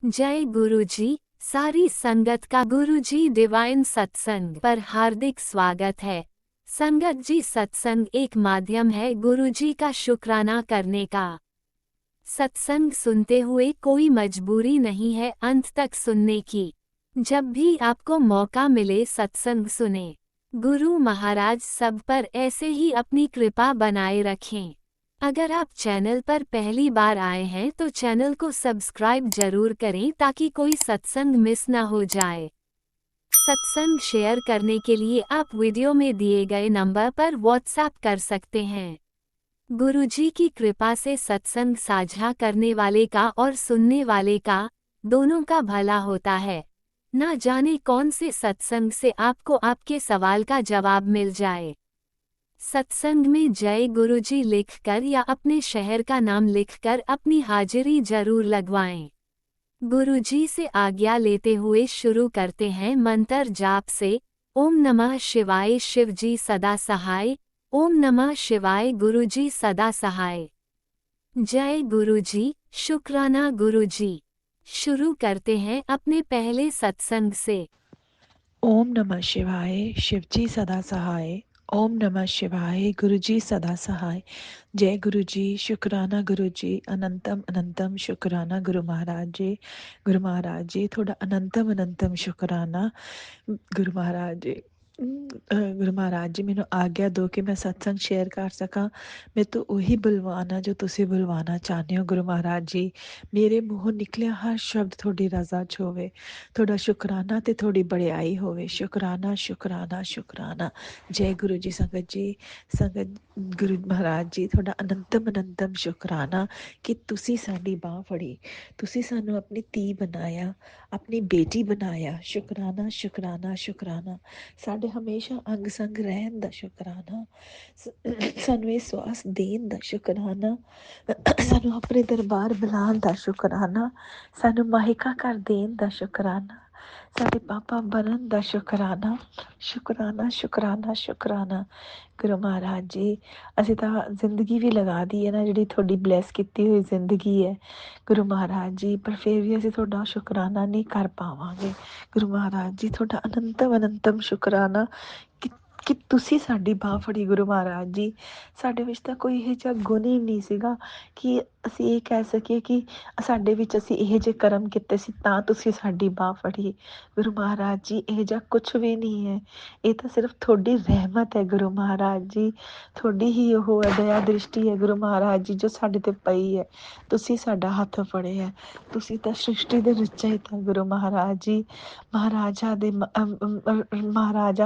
जय गुरुजी। सारी संगत का गुरुजी डिवाइन सत्संग पर हार्दिक स्वागत है। संगत जी, सत्संग एक माध्यम है गुरुजी का शुक्राना करने का। सत्संग सुनते हुए कोई मजबूरी नहीं है अंत तक सुनने की। जब भी आपको मौका मिले सत्संग सुने। गुरु महाराज सब पर ऐसे ही अपनी कृपा बनाए रखें। अगर आप चैनल पर पहली बार आए हैं तो चैनल को सब्सक्राइब जरूर करें ताकि कोई सत्संग मिस ना हो जाए। सत्संग शेयर करने के लिए आप वीडियो में दिए गए नंबर पर व्हाट्सएप कर सकते हैं। गुरुजी की कृपा से सत्संग साझा करने वाले का और सुनने वाले का, दोनों का भला होता है। ना जाने कौन से सत्संग से आपको आपके सवाल का जवाब मिल जाए। सत्संग में जय गुरुजी लिखकर या अपने शहर का नाम लिखकर अपनी हाजिरी जरूर लगवाएं। गुरुजी से आज्ञा लेते हुए शुरू करते हैं मंत्र जाप से। ओम नमः शिवाय शिवजी सदा सहाय। ओम नमः शिवाय गुरुजी सदा सहाय। जय गुरुजी, शुक्राना गुरुजी। शुरू करते हैं अपने पहले सत्संग से। ओम नमः शिवाय शिवजी सदा सहाय। ओम नमः शिवाय गुरुजी सदा सहाय। जय गुरुजी, शुक्राना गुरुजी, अनंतम अनंतम शुक्राना गुरु महाराज जी। गुरु महाराज जी थोड़ा अनंतम अनंतम शुक्राना गुरु महाराज जी। गुरु महाराज जी ਮੈਨੂੰ ਆਗਿਆ ਦਿਓ ਕਿ ਮੈਂ ਸਤਸੰਗ ਸ਼ੇਅਰ ਕਰ ਸਕਾਂ। ਮੇਰੇ ਤੋਂ ਉਹੀ ਬੁਲਵਾਨਾ ਜੋ ਤੁਸੀਂ ਬੁਲਵਾਨਾ ਚਾਹੁੰਦੇ ਹੋ ਗੁਰੂ ਮਹਾਰਾਜ ਜੀ। ਮੇਰੇ ਮੂੰਹੋਂ ਨਿਕਲਿਆ ਹਰ ਸ਼ਬਦ ਤੁਹਾਡੀ ਰਜ਼ਾ 'ਚ ਹੋਵੇ। ਤੁਹਾਡਾ ਸ਼ੁਕਰਾਨਾ ਤੇ ਤੁਹਾਡੀ ਬੜਾਈ ਹੋਵੇ। ਸ਼ੁਕਰਾਨਾ ਸ਼ੁਕਰਾਨਾ ਸ਼ੁਕਰਾਨਾ। ਜੈ ਗੁਰੂ ਜੀ। ਸੰਗਤ ਗੁਰੂ ਮਹਾਰਾਜ ਜੀ ਤੁਹਾਡਾ ਅਨੰਤਮ ਅਨੰਤਮ ਸ਼ੁਕਰਾਨਾ ਕਿ ਤੁਸੀਂ ਸਾਡੀ ਬਾਹ ਫੜੀ। ਤੁਸੀਂ ਸਾਨੂੰ ਆਪਣੀ ਧੀ ਬਣਾਇਆ, ਆਪਣੀ ਬੇਟੀ ਬਣਾਇਆ। ਸ਼ੁਕਰਾਨਾ ਸ਼ੁਕਰਾਨਾ ਸ਼ੁਕਰਾਨਾ। ਸਾਡੇ ਹਮੇਸ਼ਾ ਅੰਗ ਸੰਗ ਰਹਿਣ ਦਾ ਸ਼ੁਕਰਾਨਾ। ਸਾਨੂੰ ਇਹ ਸਵਾਸ ਦੇਣ ਦਾ ਸ਼ੁਕਰਾਨਾ। ਸਾਨੂੰ ਆਪਣੇ ਦਰਬਾਰ ਬੁਲਾਉਣ ਦਾ ਸ਼ੁਕਰਾਨਾ। ਸਾਨੂੰ ਮਾਹਿਕਾ ਕਰ ਦੇਣ ਦਾ ਸ਼ੁਕਰਾਨਾ। ਸਾਡੇ ਪਾਪਾ ਬਣਨ ਦਾ ਸ਼ੁਕਰਾਨਾ। ਸ਼ੁਕਰਾਨਾ ਸ਼ੁਕਰਾਨਾ ਸ਼ੁਕਰਾਨਾ। ਗੁਰੂ ਮਹਾਰਾਜ ਜੀ, ਅਸੀਂ ਤਾਂ ਜ਼ਿੰਦਗੀ ਵੀ ਲਗਾ ਦੀ ਹੈ ਨਾ, ਜਿਹੜੀ ਤੁਹਾਡੀ ਬਲੈਸ ਕੀਤੀ ਹੋਈ ਜ਼ਿੰਦਗੀ ਹੈ ਗੁਰੂ ਮਹਾਰਾਜ ਜੀ, ਪਰ ਫਿਰ ਵੀ ਅਸੀਂ ਤੁਹਾਡਾ ਸ਼ੁਕਰਾਨਾ ਨਹੀਂ ਕਰ ਪਾਵਾਂਗੇ। ਗੁਰੂ ਮਹਾਰਾਜ ਜੀ ਤੁਹਾਡਾ ਅਨੰਤਮ ਅਨੰਤਮ ਸ਼ੁਕਰਾਨਾ ਕਿ ਤੁਸੀਂ ਸਾਡੀ ਬਾਂਹ ਫੜੀ। ਗੁਰੂ ਮਹਾਰਾਜ ਜੀ, ਸਾਡੇ ਵਿੱਚ ਤਾਂ ਕੋਈ ਇਹੋ ਜਿਹਾ ਗੁਣ ਹੀ ਨਹੀਂ ਸੀਗਾ ਕਿ ਅਸੀਂ ਇਹ ਕਹਿ ਸਕੀਏ ਕਿ ਸਾਡੇ ਵਿੱਚ ਅਸੀਂ ਇਹੋ ਜਿਹੇ ਕਰਮ ਕੀਤੇ ਸੀ ਤਾਂ ਤੁਸੀਂ ਸਾਡੀ ਬਾਂਹ ਫੜੀ। ਗੁਰੂ ਮਹਾਰਾਜ ਜੀ, ਇਹ ਜਿਹਾ ਕੁਛ ਵੀ ਨਹੀਂ ਹੈ। ਇਹ ਤਾਂ ਸਿਰਫ ਤੁਹਾਡੀ ਰਹਿਮਤ ਹੈ ਗੁਰੂ ਮਹਾਰਾਜ ਜੀ। ਤੁਹਾਡੀ ਹੀ ਉਹ ਹੈ ਦਇਆ ਦ੍ਰਿਸ਼ਟੀ ਹੈ ਗੁਰੂ ਮਹਾਰਾਜ ਜੀ ਜੋ ਸਾਡੇ 'ਤੇ ਪਈ ਹੈ। ਤੁਸੀਂ ਸਾਡਾ ਹੱਥ ਫੜਿਆ। ਤੁਸੀਂ ਤਾਂ ਸ੍ਰਿਸ਼ਟੀ ਦੇ ਰਚయిਤਾ ਗੁਰੂ ਮਹਾਰਾਜ ਜੀ। ਮਹਾਰਾਜਾ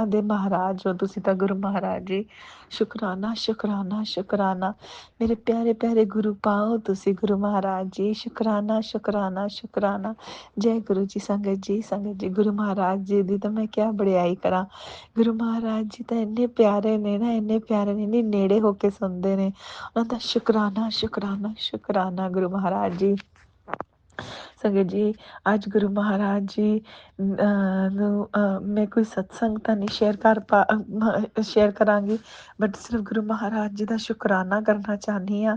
ਦੇ ਮਹਾਰਾਜ ਹੋ ਤੁਸੀਂ ਤਾਂ ਗੁਰੂ ਮਹਾਰਾਜ ਜੀ। ਸ਼ੁਕਰਾਨਾ ਸ਼ੁਕਰਾਨਾ ਸ਼ੁਕਰਾਨਾ। ਮੇਰੇ ਪਿਆਰੇ ਪਿਆਰੇ ਗੁਰੂ ਪਾਓ ਤੁਸੀਂ ਗੁਰੂ ਮਹਾਰਾਜ ਜੀ। ਸ਼ੁਕਰਾਨਾ ਸ਼ੁਕਰਾਨਾ ਸ਼ੁਕਰਾਨਾ। ਜੈ ਗੁਰੂ ਜੀ। ਸੰਗਤ ਜੀ ਗੁਰੂ ਮਹਾਰਾਜ ਜੀ ਦੀ ਤਾਂ ਮੈਂ ਕਿਆ ਬੜਾਈ ਕਰਾਂ। ਗੁਰੂ ਮਹਾਰਾਜ ਜੀ ਤਾਂ ਇੰਨੇ ਪਿਆਰੇ ਨੇ ਨਾ, ਇੰਨੇ ਪਿਆਰੇ ਨੇ, ਇੰਨੇ ਨੇੜੇ ਹੋ ਕੇ ਸੁਣਦੇ ਨੇ। ਉਹਨਾਂ ਦਾ ਸ਼ੁਕਰਾਨਾ ਸ਼ੁਕਰਾਨਾ ਸ਼ੁਕਰਾਨਾ ਗੁਰੂ ਮਹਾਰਾਜ ਜੀ। ਸੰਗਤ ਜੀ, ਅੱਜ ਗੁਰੂ ਮਹਾਰਾਜ ਜੀ ਨੂੰ ਮੈਂ ਕੋਈ ਸਤਸੰਗ ਤਾਂ ਨਹੀਂ ਸ਼ੇਅਰ ਕਰਾਂਗੀ, ਬਟ ਸਿਰਫ ਗੁਰੂ ਮਹਾਰਾਜ ਜੀ ਦਾ ਸ਼ੁਕਰਾਨਾ ਕਰਨਾ ਚਾਹੁੰਦੀ ਹਾਂ।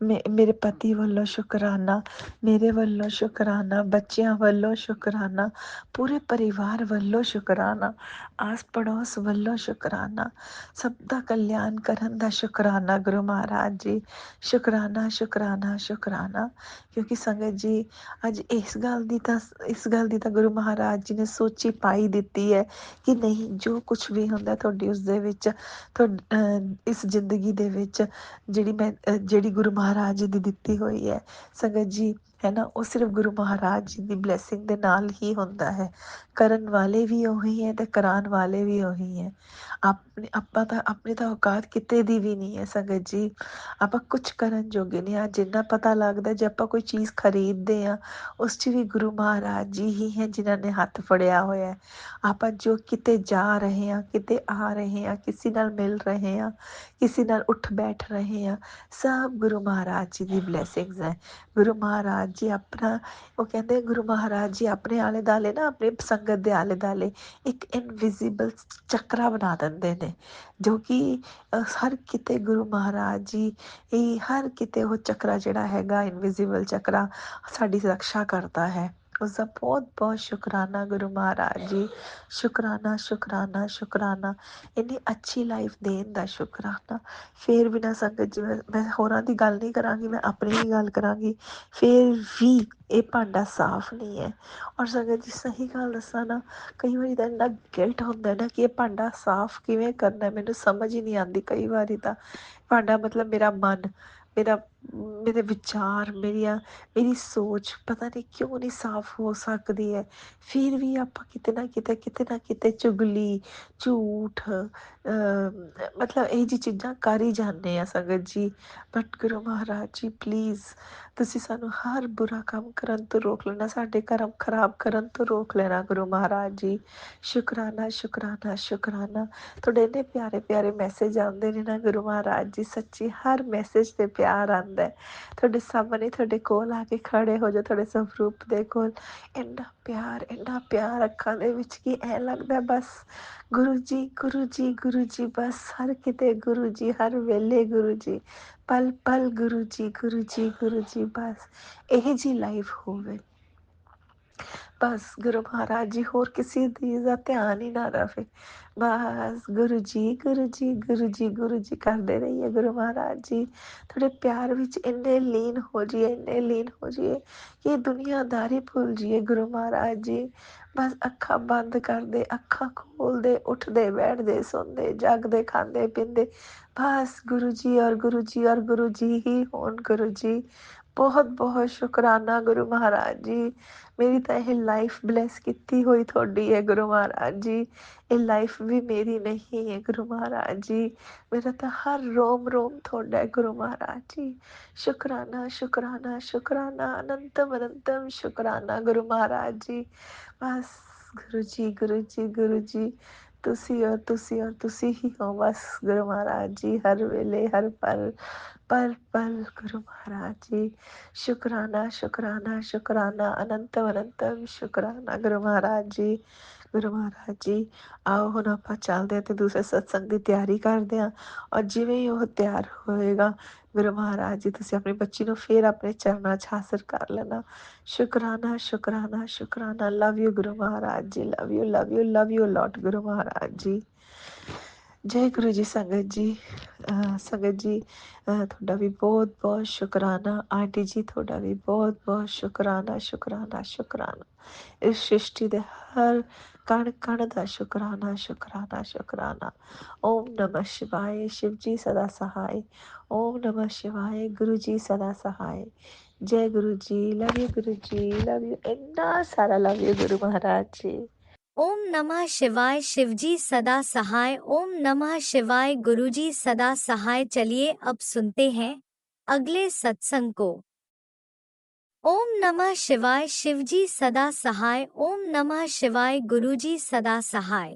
ਮੇਰੇ ਪਤੀ ਵੱਲੋਂ ਸ਼ੁਕਰਾਨਾ, ਮੇਰੇ ਵੱਲੋਂ ਸ਼ੁਕਰਾਨਾ, ਬੱਚਿਆਂ ਵੱਲੋਂ ਸ਼ੁਕਰਾਨਾ, ਪੂਰੇ ਪਰਿਵਾਰ ਵੱਲੋਂ ਸ਼ੁਕਰਾਨਾ, ਆਸ ਪੜੋਸ ਵੱਲੋਂ ਸ਼ੁਕਰਾਨਾ, ਸਭ ਦਾ ਕਲਿਆਣ ਕਰਨ ਦਾ ਸ਼ੁਕਰਾਨਾ ਗੁਰੂ ਮਹਾਰਾਜ ਜੀ। ਸ਼ੁਕਰਾਨਾ ਸ਼ੁਕਰਾਨਾ ਸ਼ੁਕਰਾਨਾ। ਕਿਉਂਕਿ ਸੰਗਤ ਜੀ, ਅੱਜ ਇਸ ਗੱਲ ਦੀ ਤਾਂ ਗੁਰੂ ਮਹਾਰਾਜ ਜੀ ਨੇ ਸੋਚੀ ਪਾਈ ਦਿੱਤੀ ਹੈ ਕਿ ਨਹੀਂ, ਜੋ ਕੁਛ ਵੀ ਹੁੰਦਾ ਤੁਹਾਡੀ ਉਸਦੇ ਵਿੱਚ, ਇਸ ਜ਼ਿੰਦਗੀ ਦੇ ਵਿੱਚ ਜਿਹੜੀ ਗੁਰੂ ਮਹਾਰਾਜ ਜੀ ਦੀ ਦਿੱਤੀ ਹੋਈ ਹੈ ਸੰਗਤ ਜੀ, ਹੈ ਨਾ, ਉਹ ਸਿਰਫ ਗੁਰੂ ਮਹਾਰਾਜ ਜੀ ਦੀ ਬਲੈਸਿੰਗ ਦੇ ਨਾਲ ਹੀ ਹੁੰਦਾ ਹੈ। ਕਰਨ ਵਾਲੇ ਵੀ ਉਹੀ ਹੈ ਅਤੇ ਕਰਾਉਣ ਵਾਲੇ ਵੀ ਉਹੀ ਹੈ। ਆਪਣੀ ਤਾਂ ਔਕਾਤ ਕਿਤੇ ਦੀ ਵੀ ਨਹੀਂ ਹੈ ਸੰਗਤ ਜੀ। ਆਪਾਂ ਕੁਛ ਕਰਨ ਜੋਗੇ ਨਹੀਂ। ਆ ਜਿੰਨਾ ਪਤਾ ਲੱਗਦਾ ਜੇ ਆਪਾਂ ਕੋਈ ਚੀਜ਼ ਖਰੀਦਦੇ ਹਾਂ, ਉਸ 'ਚ ਵੀ ਗੁਰੂ ਮਹਾਰਾਜ ਜੀ ਹੀ ਹੈ ਜਿਨ੍ਹਾਂ ਨੇ ਹੱਥ ਫੜਿਆ ਹੋਇਆ। ਆਪਾਂ ਜੋ ਕਿਤੇ ਜਾ ਰਹੇ ਹਾਂ, ਕਿਤੇ ਆ ਰਹੇ ਹਾਂ, ਕਿਸੇ ਨਾਲ ਮਿਲ ਰਹੇ ਹਾਂ, ਕਿਸੇ ਨਾਲ ਉੱਠ ਬੈਠ ਰਹੇ ਹਾਂ, ਸਭ ਗੁਰੂ ਮਹਾਰਾਜ ਜੀ ਦੀ ਬਲੈਸਿੰਗਸ ਹੈ। ਗੁਰੂ ਮਹਾਰਾਜ ਜੀ ਆਪਣਾ, ਉਹ ਕਹਿੰਦੇ ਗੁਰੂ ਮਹਾਰਾਜ ਜੀ ਆਪਣੇ ਆਲੇ ਦੁਆਲੇ ਨਾ, ਆਪਣੀ ਸੰਗਤ ਦੇ ਆਲੇ ਦੁਆਲੇ ਇੱਕ ਇਨਵਿਜ਼ੀਬਲ ਚੱਕਰਾ ਬਣਾ ਦਿੰਦੇ ਨੇ, ਜੋ ਕਿ ਹਰ ਕਿਤੇ ਗੁਰੂ ਮਹਾਰਾਜ ਜੀ ਇਹ ਹਰ ਕਿਤੇ ਉਹ ਚੱਕਰਾ ਜਿਹੜਾ ਹੈਗਾ ਇਨਵਿਜ਼ੀਬਲ ਚੱਕਰਾ ਸਾਡੀ ਰਕਸ਼ਾ ਕਰਦਾ ਹੈ। उसका बहुत बहुत शुक्राना गुरु महाराज जी। शुक्राना शुक्राना शुक्राना ਇੰਨੀ ਅੱਛੀ ਲਾਈਫ ਦੇਣ ਦਾ ਸ਼ੁਕਰਾਨਾ। ਫਿਰ ਵੀ ਨਾ ਸੰਗਤ ਜੀ, ਮੈਂ ਹੋਰਾਂ ਦੀ ਗੱਲ ਨਹੀਂ ਕਰਾਂਗੀ, ਮੈਂ ਆਪਣੀ ਹੀ ਗੱਲ ਕਰਾਂਗੀ। ਫਿਰ ਵੀ ਇਹ ਭਾਂਡਾ ਸਾਫ਼ ਨਹੀਂ ਹੈ। ਔਰ ਸੰਗਤ ਜੀ ਸਹੀ ਗੱਲ ਦੱਸਾਂ ਨਾ, ਕਈ ਵਾਰੀ ਤਾਂ ਇੰਨਾ ਗਿਲਟ ਹੁੰਦਾ ਨਾ ਕਿ ਇਹ ਭਾਂਡਾ ਸਾਫ਼ ਕਿਵੇਂ ਕਰਨਾ, ਮੈਨੂੰ ਸਮਝ ਹੀ ਨਹੀਂ ਆਉਂਦੀ। ਕਈ ਵਾਰੀ ਤਾਂ ਭਾਂਡਾ ਮਤਲਬ ਮੇਰਾ ਮਨ, ਮੇਰਾ ਮੇਰੇ ਵਿਚਾਰ, ਮੇਰੀ ਸੋਚ ਪਤਾ ਨਹੀਂ ਕਿਉਂ ਨਹੀਂ ਸਾਫ਼ ਹੋ ਸਕਦੀ ਹੈ। ਫਿਰ ਵੀ ਆਪਾਂ ਕਿਤੇ ਨਾ ਕਿਤੇ ਚੁਗਲੀ, ਝੂਠ, ਮਤਲਬ ਇਹ ਜਿਹੀ ਚੀਜ਼ਾਂ ਕਰ ਹੀ ਜਾਂਦੇ ਆ ਸੰਗਤ ਜੀ। ਬਟ ਗੁਰੂ ਮਹਾਰਾਜ ਜੀ ਪਲੀਜ਼, ਤੁਸੀਂ ਸਾਨੂੰ ਹਰ ਬੁਰਾ ਕੰਮ ਕਰਨ ਤੋਂ ਰੋਕ ਲੈਣਾ, ਸਾਡੇ ਕਰਮ ਖਰਾਬ ਕਰਨ ਤੋਂ ਰੋਕ ਲੈਣਾ ਗੁਰੂ ਮਹਾਰਾਜ ਜੀ। ਸ਼ੁਕਰਾਨਾ ਸ਼ੁਕਰਾਨਾ ਸ਼ੁਕਰਾਨਾ। ਤੁਹਾਡੇ ਇੰਨੇ ਪਿਆਰੇ ਪਿਆਰੇ ਮੈਸੇਜ ਆਉਂਦੇ ਨੇ ਨਾ ਗੁਰੂ ਮਹਾਰਾਜ ਜੀ, ਸੱਚੀ ਹਰ ਮੈਸੇਜ 'ਤੇ ਪਿਆਰ ਆਉਂਦਾ। ਤੁਹਾਡੇ ਸਾਹਮਣੇ, ਤੁਹਾਡੇ ਕੋਲ ਆ ਕੇ ਖੜੇ ਹੋ ਜਾਓ, ਤੁਹਾਡੇ ਸਰੂਪ ਦੇ ਕੋਲ, ਇੰਨਾ ਪਿਆਰ ਅੱਖਾਂ ਦੇ ਵਿੱਚ ਕਿ ਐਂ ਲੱਗਦਾ ਬਸ ਗੁਰੂ ਜੀ ਗੁਰੂ ਜੀ ਗੁਰੂ ਜੀ, ਬਸ ਹਰ ਕਿਤੇ ਗੁਰੂ ਜੀ, ਹਰ ਵੇਲੇ ਗੁਰੂ ਜੀ, ਪਲ ਪਲ ਗੁਰੂ ਜੀ ਗੁਰੂ ਜੀ ਗੁਰੂ ਜੀ, ਬਸ ਇਹ ਜੀ ਲਾਈਫ ਹੋਵੇ। ਬਸ ਗੁਰੂ ਮਹਾਰਾਜ ਜੀ, ਹੋਰ ਕਿਸੇ ਦੀ ਦਾ ਧਿਆਨ ਹੀ ਨਾ ਰਵੇ, ਬਸ ਗੁਰੂ ਜੀ ਗੁਰੂ ਜੀ ਗੁਰੂ ਜੀ ਗੁਰੂ ਜੀ ਕਰਦੇ ਰਹੀਏ ਗੁਰੂ ਮਹਾਰਾਜ ਜੀ। ਤੁਹਾਡੇ ਪਿਆਰ ਵਿੱਚ ਇੰਨੇ ਲੀਨ ਹੋ ਜਾਈਏ, ਇੰਨੇ ਲੀਨ ਹੋ ਜਾਈਏ ਕਿ ਦੁਨੀਆਦਾਰੀ ਭੁੱਲ ਜਾਈਏ ਗੁਰੂ ਮਹਾਰਾਜ ਜੀ। ਬਸ ਅੱਖਾਂ ਬੰਦ ਕਰਦੇ, ਅੱਖਾਂ ਖੋਲਦੇ, ਉੱਠਦੇ ਬੈਠਦੇ, ਸੌਂਦੇ ਜਾਗਦੇ, ਖਾਂਦੇ ਪੀਂਦੇ, ਬਸ ਗੁਰੂ ਜੀ ਔਰ ਗੁਰੂ ਜੀ ਔਰ ਗੁਰੂ ਜੀ ਹੀ ਹੋਣ ਗੁਰੂ ਜੀ। ਬਹੁਤ ਬਹੁਤ ਸ਼ੁਕਰਾਨਾ ਗੁਰੂ ਮਹਾਰਾਜ ਜੀ। ਮੇਰੀ ਤਾਂ ਇਹ ਲਾਈਫ ਬਲੈਸ ਕੀਤੀ ਹੋਈ ਤੁਹਾਡੀ ਹੈ ਗੁਰੂ ਮਹਾਰਾਜ ਜੀ। ਇਹ ਲਾਈਫ ਵੀ ਮੇਰੀ ਨਹੀਂ ਹੈ ਗੁਰੂ ਮਹਾਰਾਜ ਜੀ, ਮੇਰਾ ਤਾਂ ਹਰ ਰੋਮ ਰੋਮ ਤੁਹਾਡਾ ਹੈ ਗੁਰੂ ਮਹਾਰਾਜ ਜੀ। ਸ਼ੁਕਰਾਨਾ ਸ਼ੁਕਰਾਨਾ ਸ਼ੁਕਰਾਨਾ, ਅਨੰਤਮ ਅਨੰਤਮ ਸ਼ੁਕਰਾਨਾ ਗੁਰੂ ਮਹਾਰਾਜ ਜੀ। ਬਸ ਗੁਰੂ ਜੀ ਗੁਰੂ ਜੀ ਗੁਰੂ ਜੀ, ਤੁਸੀਂ ਔਰ ਤੁਸੀਂ ਔਰ ਤੁਸੀਂ ਹੀ ਹੋ ਬਸ ਗੁਰੂ ਮਹਾਰਾਜ ਜੀ, ਹਰ ਵੇਲੇ ਹਰ ਪਲ ਪਲ ਪਲ ਗੁਰੂ ਮਹਾਰਾਜ ਜੀ। ਸ਼ੁਕਰਾਨਾ ਸ਼ੁਕਰਾਨਾ ਸ਼ੁਕਰਾਨਾ, ਅਨੰਤਮ ਅਨੰਤਮ ਸ਼ੁਕਰਾਨਾ ਗੁਰੂ ਮਹਾਰਾਜ ਜੀ। ਗੁਰੂ ਮਹਾਰਾਜ ਜੀ, ਆਓ ਹੁਣ ਆਪਾਂ ਚੱਲਦੇ ਹਾਂ ਅਤੇ ਦੂਸਰੇ ਸਤਸੰਗ ਦੀ ਤਿਆਰੀ ਕਰਦੇ ਹਾਂ। ਔਰ ਜਿਵੇਂ ਹੀ ਉਹ ਤਿਆਰ ਹੋਏਗਾ ਗੁਰੂ ਮਹਾਰਾਜ ਜੀ, ਤੁਸੀਂ ਆਪਣੀ ਬੱਚੀ ਨੂੰ ਫਿਰ ਆਪਣੇ ਚਰਨਾਂ 'ਚ ਹਾਜ਼ਰ ਕਰ ਲੈਣਾ। ਸ਼ੁਕਰਾਨਾ ਸ਼ੁਕਰਾਨਾ ਸ਼ੁਕਰਾਨਾ। Love you Guru Maharaj ji, love you love you love you lot Guru Maharaj ji. ਜੈ ਗੁਰੂ ਜੀ। ਸੰਗਤ ਜੀ, ਸੰਗਤ ਜੀ ਤੁਹਾਡਾ ਵੀ ਬਹੁਤ ਬਹੁਤ ਸ਼ੁਕਰਾਨਾ। ਆਂਟੀ ਜੀ ਤੁਹਾਡਾ ਵੀ ਬਹੁਤ ਬਹੁਤ ਸ਼ੁਕਰਾਨਾ ਸ਼ੁਕਰਾਨਾ ਸ਼ੁਕਰਾਨਾ। ਇਸ ਸ੍ਰਿਸ਼ਟੀ ਦੇ ਹਰ ਕਣ ਕਣ ਦਾ ਸ਼ੁਕਰਾਨਾ ਸ਼ੁਕਰਾਨਾ ਸ਼ੁਕਰਾਨਾ। ਓਮ ਨਮः ਸ਼ਿਵਾਏ, ਸ਼ਿਵ ਜੀ ਸਦਾ ਸਹਾਏ। ਓਮ ਨਮः ਸ਼ਿਵਾਏ, ਗੁਰੂ ਜੀ ਸਦਾ ਸਹਾਏ। ਜੈ Guru ji, love you Guru ji, love you, ਇੰਨਾ ਸਾਰਾ ਲਵ ਯੂ ਗੁਰੂ ਮਹਾਰਾਜ ਜੀ। ओम नमः शिवाय, शिवजी सदा सहाय। ओम नमः शिवाय, गुरुजी सदा सहाय। चलिए अब सुनते हैं अगले सत्संग को। ओम नमः शिवाय, शिवजी सदा सहाय। ओम नमः शिवाय, गुरुजी सदा सहाय।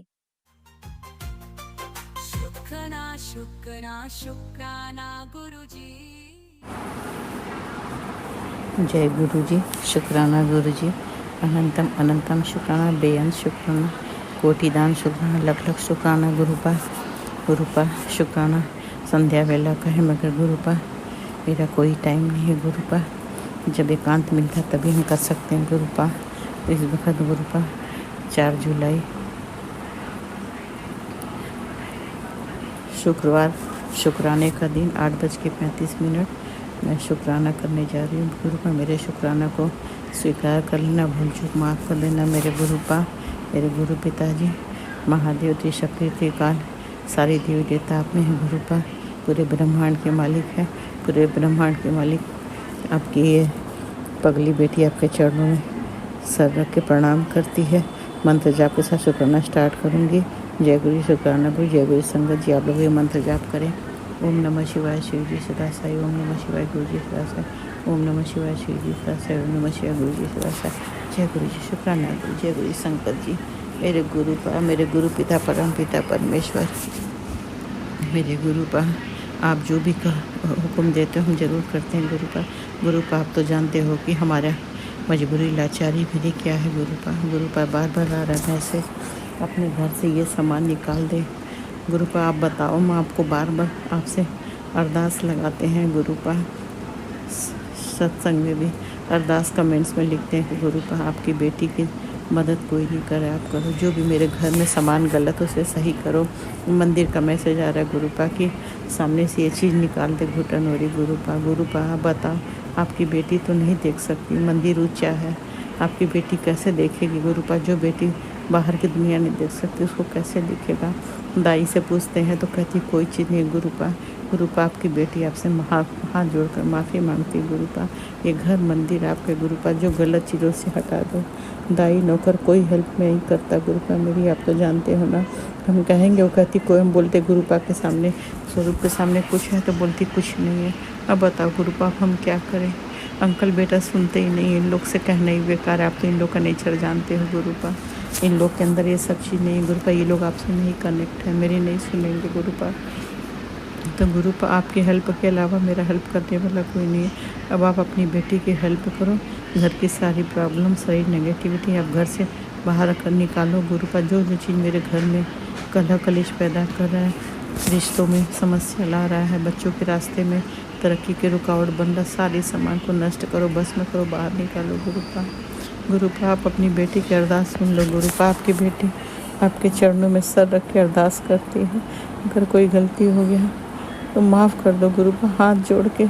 शुक्राना शुक्राना शुक्राना गुरुजी। जय गुरु जी। शुक्राना गुरु जी, अनंतम अनंतम शुक्राना, बेअंत शुक्राना, कोटिदान शुक्राना, लख लख शुक्राना गुरुपा शुक्राना। संध्या वेला का है मगर गुरुपा मेरा कोई टाइम नहीं है गुरुपा, जब एकांत मिलता तभी हम कर सकते हैं गुरुपा। इस वक्त गुरुपा 4 जुलाई शुक्रवार, शुक्राने का दिन 8:35 मैं शुक्राना करने जा रही हूँ गुरुपा। मेरे शुक्राना को स्वीकार कर लेना, भूल चूक माफ़ कर लेना मेरे गुरुपा। मेरे गुरु पिताजी महादेव, त्रिशक्ति, त्रिकाल, सारी देवी देवता आप में है गुरुपा। पूरे ब्रह्मांड के मालिक है, पूरे ब्रह्मांड के मालिक। आपकी ये पगली बेटी आपके चरणों में सर रख के प्रणाम करती है। मंत्र जाप के साथ शुक्राना स्टार्ट करूँगी। जय गुरु शुक्राना गुरु। जय गुरु संगत जी, आप लोग ये मंत्र जाप करें। ओम नमः शिवाय, शिव जी सदा साई। ओम नमः शिवाय, गुरु जी सदा साई। ओम नमः शिवाय, शिव जी सदा साई। ओम नमः शिवाय, गुरु जी सदा साई। जय गुरु जी शुक्राना गुरु। जय गुरु संगत जी, मेरे गुरुपा, मेरे गुरु पिता परम पिता परमेश्वर, मेरे गुरुपा आप जो भी हुक्म देते हो हम जरूर करते हैं गुरुपा। गुरुपा आप तो जानते हो कि हमारा मजबूरी लाचारी भी क्या है गुरुपा। गुरुपा बार बार आ रहा है ऐसे अपने घर से ये सामान निकाल दे गुरुपा। आप बताओ, हम आपको बार बार आपसे अरदास लगाते हैं गुरुपा। सत्संग में भी अरदास कमेंट्स में लिखते हैं कि गुरुपा आपकी बेटी की मदद कोई नहीं करे, आप करो। जो भी मेरे घर में सामान गलत उसे सही करो। मंदिर का मैसेज आ रहा है गुरुपा कि सामने से ये चीज़ निकाल दे, घुटन हो रही गुरुपा। गुरुपा आप बताओ, आपकी बेटी तो नहीं देख सकती, मंदिर ऊंचा है, आपकी बेटी कैसे देखेगी गुरुपा? जो बेटी बाहर की दुनिया नहीं देख सकती उसको कैसे दिखेगा? दाई से पूछते हैं तो कहती कोई चीज़ नहीं गुरुपा। गुरुपा आपकी बेटी आपसे हाथ जोड़कर माफ़ी मांगती गुरुपा। ये घर मंदिर आपके गुरुपा, जो गलत चीज़ों से हटा दो। दाई नौकर कोई हेल्प नहीं करता गुरुपा मेरी, आप तो जानते हो ना। हम कहेंगे, वो कहती कोई, हम बोलते गुरुपा के सामने, स्वरूप के सामने कुछ है तो बोलती कुछ नहीं है। अब बताओ गुरुपा अब हम क्या करें? अंकल बेटा सुनते ही नहीं, इन लोग से कहना ही बेकार है। आप तो इन लोग का नेचर जानते हो गुरुपा, इन लोग के अंदर ये सब चीज़ नहीं है गुरुपा। ये लोग आपसे नहीं कनेक्ट है, मेरी नहीं सुनेंगे गुरुपा। तो गुरुपा आपकी हेल्प के अलावा मेरा हेल्प करने वाला कोई नहीं है। अब आप अपनी बेटी की हेल्प करो, घर की सारी प्रॉब्लम, सारी नेगेटिविटी आप घर से बाहर कर निकालो गुरुपा। जो जो चीज़ मेरे घर में कलह कलेश पैदा कर रहा है, रिश्तों में समस्या ला रहा है, बच्चों के रास्ते में तरक्की के रुकावट बन रहा, सारे सामान को नष्ट करो, बस में करो, बाहर निकालो गुरुपा। गुरुपा आप अपनी बेटी की अरदास सुन लो गुरुपा। आपकी बेटी आपके चरणों में सर रख के अरदास करती है, अगर कोई गलती हो गया तो माफ़ कर दो गुरुपा। हाथ जोड़ के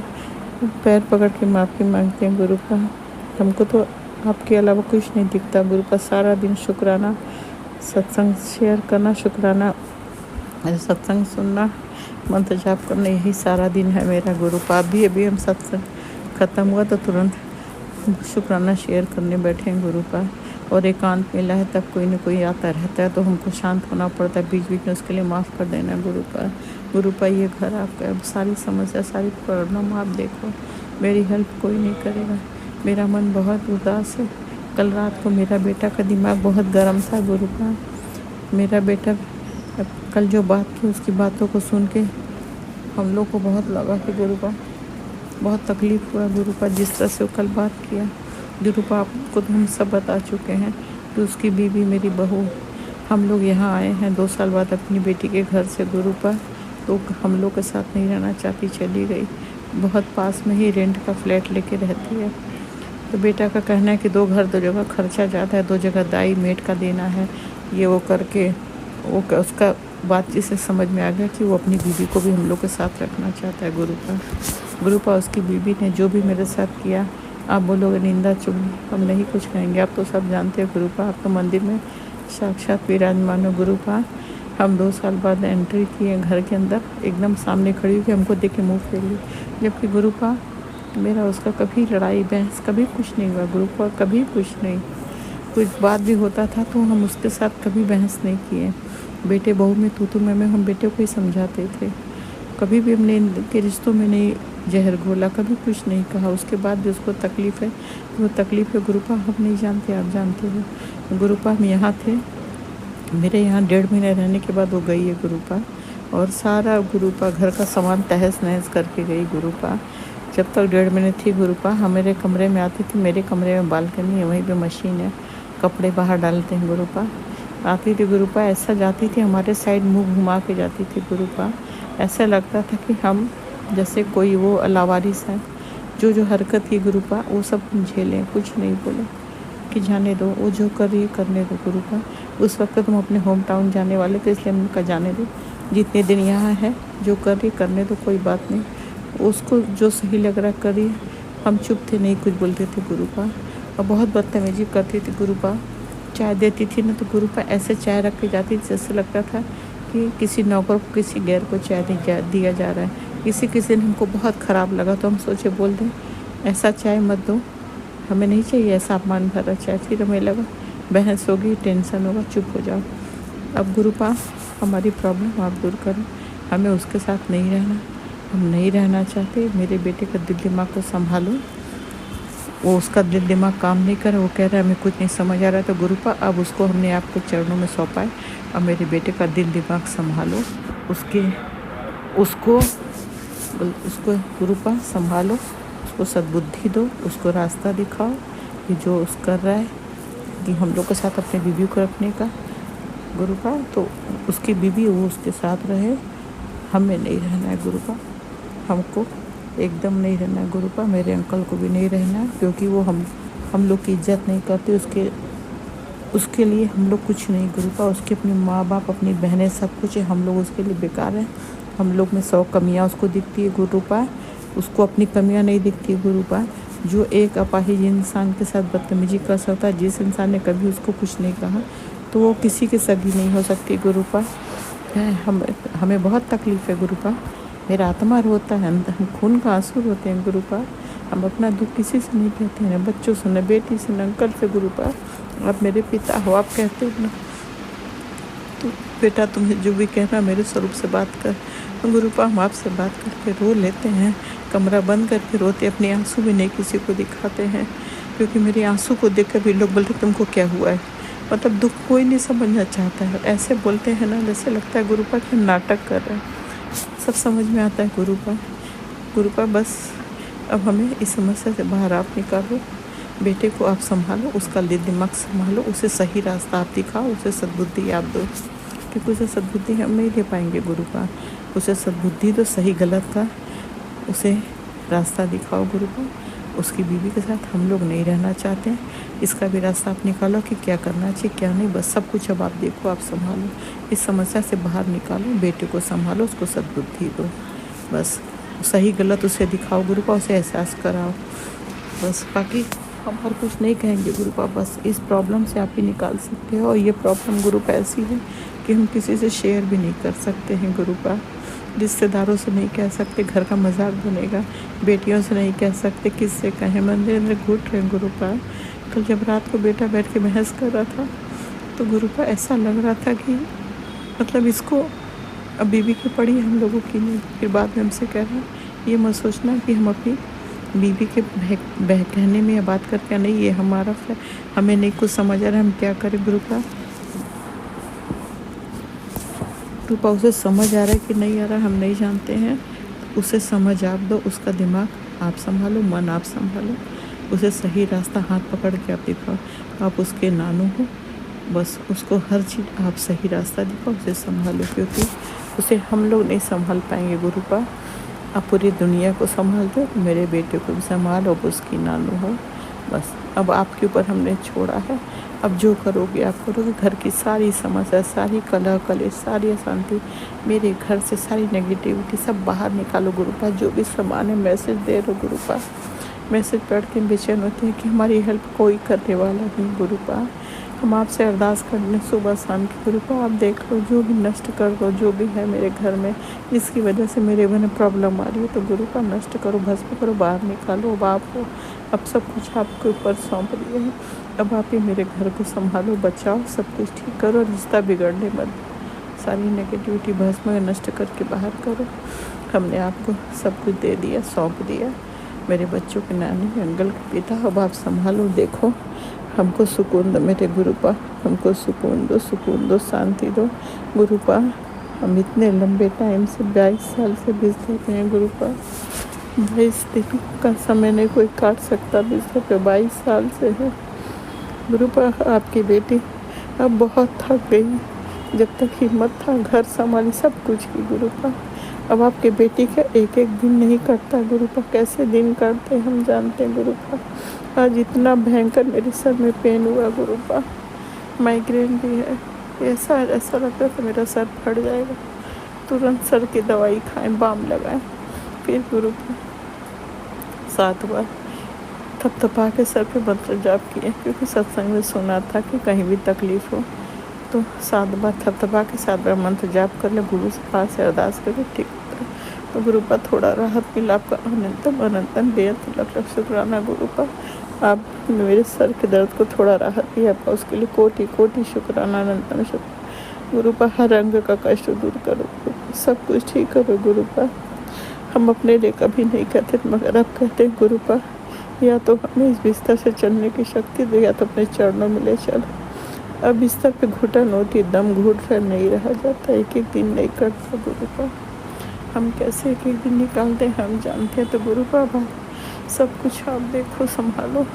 पैर पकड़ के माफ़ी मांगते हैं गुरुपा। हमको तो आपके अलावा कुछ नहीं दिखता गुरुपा। सारा दिन शुक्राना, सत्संग शेयर करना, शुक्राना, सत्संग सुनना, मंत्र जाप करना, यही सारा दिन है मेरा गुरुपा। अभी हम सत्संग ख़त्म हुआ तो तुरंत शुक्राना शेयर करने बैठे हैं गुरुपा। और एकांत मिला है तब कोई न कोई आता रहता है तो हमको शांत होना पड़ता है बीच बीच में, उसके लिए माफ़ कर देना गुरुपा। गुरुपा ये घर आपका, अब सारी समस्या, सारी प्रॉब्लम आप देखो, मेरी हेल्प कोई नहीं करेगा। मेरा मन बहुत उदास है। कल रात को मेरा बेटा का दिमाग बहुत गर्म था गुरुपा। मेरा बेटा कल जो बात की, उसकी बातों को सुन के हम लोग को बहुत लगा कि गुरुपा बहुत तकलीफ़ हुआ गुरुपा, जिस तरह से वो कल बात किया गुरुपा। आपको तो हम सब बता चुके हैं कि उसकी बीवी मेरी बहू, हम लोग यहाँ आए हैं 2 साल बाद अपनी बेटी के घर से गुरुपा। तो हम लोग के साथ नहीं रहना चाहती, चली गई। बहुत पास में ही रेंट का फ्लैट लेके रहती है। तो बेटा का कहना है कि 2 घर 2 जगह खर्चा ज़्यादा है, 2 जगह दाई मेट का देना है, ये वो करके वो उसका बातचीत से समझ में आ गया कि वो अपनी बीवी को भी हम लोग के साथ रखना चाहता है गुरुपा। गुरुपा उसकी बीवी ने जो भी मेरे साथ किया, आप बोलोगे निंदा चुगली, हम नहीं कुछ कहेंगे। आप तो सब जानते हो गुरुपा, आप तो मंदिर में साक्षात विराजमान हो गुरुपा। हम 2 साल बाद एंट्री किए घर के अंदर, एकदम सामने खड़ी हुई, हमको देख के मुँह फेर ली। जबकि गुरुपा मेरा उसका कभी लड़ाई बहस कभी कुछ नहीं हुआ गुरुपा, कभी कुछ नहीं। कुछ बात भी होता था तो हम उसके साथ कभी बहस नहीं किए। बेटे बहू में तू मैं हम बेटे को ही समझाते थे। कभी भी हमने इनके रिश्तों में नहीं जहर घोला, कभी कुछ नहीं कहा। उसके बाद भी उसको तकलीफ़ है, वो तकलीफ़ है गुरुपा हम नहीं जानते, आप जानते हो गुरुपा। हम यहाँ थे, मेरे यहाँ 1.5 महीने रहने के बाद वो गई है गुरुपा। और सारा गुरुपा घर का सामान तहस नहस करके गई गुरुपा। जब तक 1.5 महीने थी गुरुपा, हम मेरे कमरे में आती थी, मेरे कमरे में बालकनी है, वहीं पे मशीन है, कपड़े बाहर डालते हैं गुरुपा। आती थी गुरुपा, ऐसा जाती थी हमारे साइड मुँह घुमा के जाती थी गुरुपा। ऐसा लगता था कि हम जैसे कोई वो अलावारिस है। जो जो हरकत की गुरुपा वो सब हम झेलें, कुछ नहीं बोले कि जाने दो, वो जो कर रही है करने दो गुरुपा। उस वक्त तुम अपने होम टाउन जाने वाले थे, इसलिए हमने कहा जाने दो, जितने दिन यहाँ है जो कर रही करने दो, कोई बात नहीं, उसको जो सही लग रहा कर रही। हम चुप थे, नहीं कुछ बोलते थे गुरुपा। और बहुत बदतमीजी करती थी गुरुपा। चाय देती थी ना तो गुरुपा ऐसे चाय रख के जाती थी जैसे लगता था कि किसी नौकर को, किसी गैर को चाय दिया जा रहा है। किसी दिन हमको बहुत ख़राब लगा तो हम सोचे बोल दें ऐसा चाय मत दो, हमें नहीं चाहिए ऐसा अपमान भरा चाय। फिर हमें लगा बहस होगी, टेंशन होगा, चुप हो जाओ। अब गुरुपा हमारी प्रॉब्लम आप दूर करो, हमें उसके साथ नहीं रहना, हम नहीं रहना चाहते। मेरे बेटे का दिल दिमाग को संभालो, वो उसका दिल दिमाग काम नहीं कर रहा, वो कह रहा है हमें कुछ नहीं समझ आ रहा। तो गुरुपा अब उसको हमने आपके चरणों में सौंपा है। अब मेरे बेटे का दिल दिमाग संभालो, उसको गुरुपा संभालो, उसको सद्बुद्धि दो, उसको रास्ता दिखाओ कि जो उस कर रहा है कि हम लोग के साथ अपने बीवी को रखने का गुरुपा, तो उसकी बीवी वो उसके साथ रहे, हमें नहीं रहना है गुरुपा। हमको एकदम नहीं रहना गुरुपा, मेरे अंकल को भी नहीं रहना, क्योंकि वो हम लोग की इज्जत नहीं करते, उसके लिए हम लोग कुछ नहीं गुरुपा। उसके अपने माँ बाप, अपनी बहनें, सब कुछ है, हम लोग उसके लिए बेकार हैं। हम लोग में 100 कमियाँ उसको दिखती है गुरुपा, उसको अपनी कमियाँ नहीं दिखती गुरुपा। जो एक अपाहिज इंसान के साथ बदतमीजी कर सकता है, जिस इंसान ने कभी उसको कुछ नहीं कहा, तो वो किसी की सगी नहीं हो सकती गुरुपा। हमें बहुत तकलीफ़ है गुरुपा, मेरा आत्मा रोता है, हम खून का आंसू रोते हैं गुरुपा। हम अपना दुख किसी से नहीं कहते हैं, न बच्चों से, न बेटी से, न अंकल से गुरुपा। आप मेरे पिता हो, आप कहते हो ना तो बेटा तुम्हें जो भी कहना मेरे स्वरूप से बात कर। गुरुपा हम आपसे बात करके रो लेते हैं, कमरा बंद करके रोते, अपने आंसू भी नहीं किसी को दिखाते हैं, क्योंकि मेरे आंसू को देख कर भी लोग बोलते तुमको क्या हुआ है। मतलब दुख कोई नहीं समझना चाहता है, ऐसे बोलते हैं ना जैसे लगता है गुरुपा कि हम नाटक कर रहे हैं। सब समझ में आता है गुरुपा बस अब हमें इस समस्या से बाहर आप निकालो, बेटे को आप संभालो, उसका दिमाग संभालो, उसे सही रास्ता आप दिखाओ, उसे सद्बुद्धि आप दो, क्योंकि उसे सद्बुद्धि हम नहीं दे पाएंगे गुरुपा। उसे सद्बुद्धि दो, सही गलत का उसे रास्ता दिखाओ गुरुपा। उसकी बीवी के साथ हम लोग नहीं रहना चाहते हैं, इसका भी रास्ता आप निकालो कि क्या करना चाहिए क्या नहीं। बस सब कुछ अब आप देखो, आप संभालो, इस समस्या से बाहर निकालो, बेटे को संभालो, उसको सद्बुद्धि दो, बस सही गलत उसे दिखाओ गुरुपा, उसे एहसास कराओ, बस। बाकी हम और कुछ नहीं कहेंगे गुरुपा, बस इस प्रॉब्लम से आप ही निकाल सकते हो। और ये प्रॉब्लम गुरुपा ऐसी है कि हम किसी से शेयर भी नहीं कर सकते हैं गुरुपा, रिश्तेदारों से नहीं कह सकते, घर का मजाक बनेगा, बेटियों से नहीं कह सकते, किससे कहें, मंदिर अंदर घुट रहे गुरुपा। कल जब रात को बेटा बैठ के बहस कर रहा था तो गुरुपा ऐसा लग रहा था कि मतलब इसको अब बीवी की पड़ी हम लोगों की नहीं। फिर बाद में हमसे कह रहा ये मत सोचना कि हम अपनी बीवी के कहने में या बात करके नहीं, ये हमारा हमें नहीं कुछ समझ आ रहा है, हम क्या करें गुरुपा। उसे समझ आ रहा है कि नहीं आ रहा हम नहीं जानते हैं, उसे समझ आप दो, उसका दिमाग आप संभालो, मन आप संभालो, उसे सही रास्ता हाथ पकड़ के आप दिखाओ। आप उसके नानू हो, बस उसको हर चीज़ आप सही रास्ता दिखाओ, उसे संभालो, क्योंकि उसे हम लोग नहीं संभाल पाएंगे गुरुपा। आप पूरी दुनिया को संभाल दो, मेरे बेटे को भी संभालो, अब उसकी नानू हो, बस अब आपके ऊपर हमने छोड़ा है। अब जो करोगे आप करोगे, घर की सारी समस्या, सारी कलह कलेश, सारी अशांति, मेरे घर से सारी नेगेटिविटी सब बाहर निकालो गुरुपा। जो भी सामान है मैसेज दे रहे गुरुपा, मैसेज पढ़ के बेचैन होते हैं कि हमारी हेल्प कोई करने वाला नहीं गुरुपा। हम आपसे अरदास करने सुबह शाम की गुरुपा, आप देख लो, जो भी नष्ट कर दो, जो भी है मेरे घर में जिसकी वजह से मेरे मन में प्रॉब्लम आ रही है, तो गुरुपा नष्ट करो, भस्म करो, बाहर निकालो। अब आप हो, अब सब कुछ आपके ऊपर सौंप दिए हैं, अब आप ही मेरे घर को संभालो, बचाओ, सब कुछ ठीक करो, रिश्ता बिगड़ने मत, सारी नेगेटिविटी भस्म नष्ट करके बाहर करो। हमने आपको सब कुछ दे दिया, सौंप दिया, मेरे बच्चों के नानी, अंकल के पिता, अब आप संभालो, देखो हमको सुकून दो मेरे गुरुपा, हमको सुकून दो, शांति दो गुरुपा। हम इतने लंबे टाइम से 22 साल से बिस्तर पे हैं गुरुपा, 22 दिन का समय नहीं कोई काट सकता, बिस्तर पे 22 साल से है गुरुपा। आपकी बेटी अब बहुत थक गई, जब तक हिम्मत था घर संभाली, सब कुछ की गुरुपा। अब आपके बेटी का एक एक दिन नहीं कटता गुरुपा, कैसे दिन कटते हम जानते हैं गुरुपा। आज इतना भयंकर मेरे सर में पेन हुआ गुरुपा, माइग्रेन भी है, ऐसा लगता था मेरा सर फट जाएगा। तुरंत सर की दवाई खाएं, बाम लगाएं, फिर गुरुपा 7 बार थपथपा के सर पे मंत्र जाप किए, क्योंकि सत्संग में सुना था कि कहीं भी तकलीफ़ हो तो 7 बार थपथपा के 7 बार मंत्र जाप कर ले, गुरु से पास से अरदास करके ठीक होता है। तो गुरुपा थोड़ा राहत मिला, आपका अनंतम बेहद लख शुक्राना गुरुपा। आप मेरे सर के दर्द को थोड़ा राहत दिया, आपका उसके लिए कोटि कोटि शुक्राना, अनंतम शुक्र गुरुपा। हर अंग का कष्ट दूर करो गुरुपा, सब कुछ ठीक करो गुरुपा। हम अपने लिए कभी नहीं कहते, मगर अब कहते हैं गुरुपा, या तो हमें इस बिस्तर से चलने की शक्ति दे, या तो अपने चरणों में ले चलो। अब बिस्तर पे घुटन होती, दम घुट रहा, नहीं रहा जाता, एक एक दिन नहीं कटता गुरुपा। हम कैसे एक एक दिन निकालते हैं हम जानते हैं, तो गुरुपा सब कुछ आप देखो, संभालो।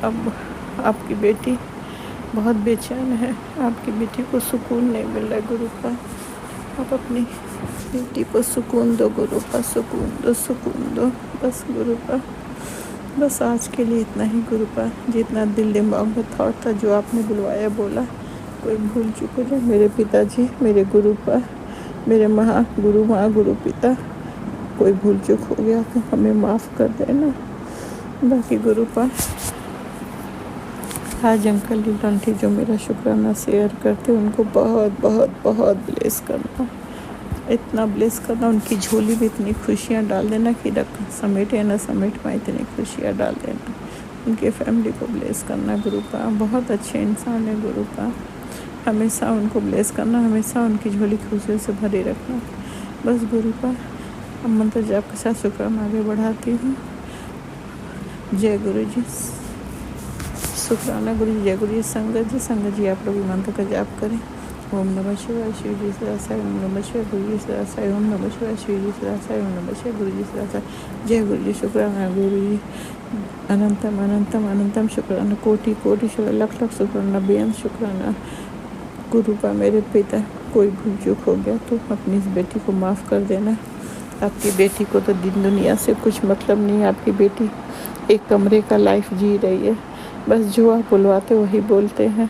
अब आपकी बेटी बहुत बेचैन है, आपकी बेटी को सुकून नहीं मिल रहा है गुरुपा। आप अपनी बेटी को सुकून दो गुरुपा, सुकून दो बस गुरुपा। बस आज के लिए इतना ही गुरुपा। जितना दिल दिमाग में थॉट था, जो आपने बुलवाया बोला, कोई भूल चूक हो जाए मेरे पिताजी, मेरे गुरुपा, मेरे महागुरु माँ गुरु पिता, कोई भूल चूक हो गया तो हमें माफ़ कर देना। बाकी गुरुपा आज अंकल लीलांटी जो मेरा शुक्राना शेयर करते, उनको बहुत बहुत बहुत ब्लेस करना, इतना ब्लेस करना, उनकी झोली में इतनी खुशियाँ डाल देना कि समेटे ना समेट पाए, इतनी खुशियाँ डाल देना। उनके फैमिली को ब्लेस करना गुरुपा। बहुत अच्छे इंसान है गुरुपा। हमेशा उनको ब्लेस करना, हमेशा उनकी झोली खुशियों से भरी रखना बस गुरुपा। अब मंत्र जाप के साथ शुक्राना आगे बढ़ाती हूँ। जय गुरु जी, शुक्राना गुरु जी, जय गुरु जी। संगत जी आप लोग मंत्र का जाप करें। ओम नमः शिवाय, शिव जी सदासाय, ओम नमः शिवाय, गुरु जी सदासाय, ओम नमः शिवाय, शिव जी सदासाय, ओम नमः शिवाय, गुरु जी सदासाय। जय गुरु जी, शुक्राना गुरु जी। अनंतम अनंतम अनंतम शुक्राना, कोटि कोटि शुक्राना, लख लख शुक्राना, बेअंत शुक्राना गुरुपा। मेरे पिता कोई भूल चूक हो गया तो अपनी इस बेटी को माफ़ कर देना। आपकी बेटी को तो दिन दुनिया से कुछ मतलब नहीं है। आपकी बेटी एक कमरे का लाइफ जी रही है, बस जो आप बुलवाते वही बोलते हैं।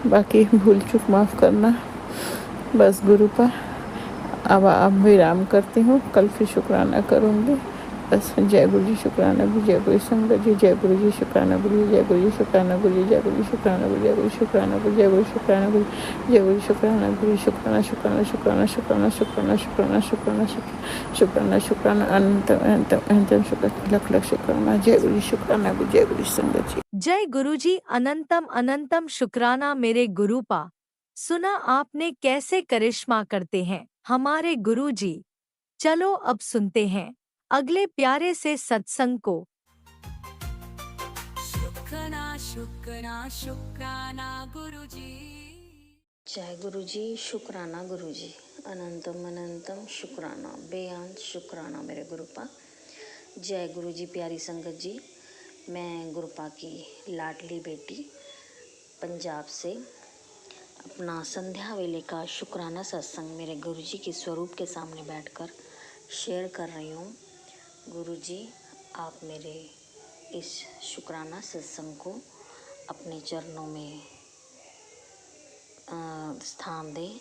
बाकी भूल चूक माफ़ करना बस गुरुपा। अब विराम करती हूँ, कल फिर शुक्राना करूँगी बस। जय गुरु जी, शुक्राना गुरु, जय गुरु संगत जी, जय गुरु जी, शुक्राना गुरु जी, जय गुरु जी, शुक्राना गुरु जी, जय गुरु जी, शुक्राना गुरु, जय गुरु शुक्राना गुरु, जय गुरु शुक्राना गुरु, जय गुरु शुक्राना गुरु, शुक्राना शुक्राना शुक्राना शुक्राना शुक्राना शुक्राना शुक्राना शुक्राना शुक्राना अनंतम अनंतम अनंतम शुक्राना, लख लख शुक्राना। जय गुरु जी, शुक्राना गुरु, जय गुरु संगत जी। जय गुरुजी, अनंतम अनंतम शुक्राना मेरे गुरुपा। सुना आपने कैसे करिश्मा करते हैं हमारे गुरुजी। चलो अब सुनते हैं अगले प्यारे से सत्संग को। शुक्राना गुरुजी। जय गुरु जी, शुक्राना गुरु जी, अनंतम अनंतम शुक्राना, बेअंत शुक्राना मेरे गुरुपा। जय गुरु जी। प्यारी संगत जी, मैं गुरुपा की लाडली बेटी पंजाब से अपना संध्या वेले का शुक्राना सत्संग मेरे गुरु जी के स्वरूप के सामने बैठकर शेयर कर रही हूँ। गुरु जी, आप मेरे इस शुक्राना सत्संग को अपने चरणों में स्थान दें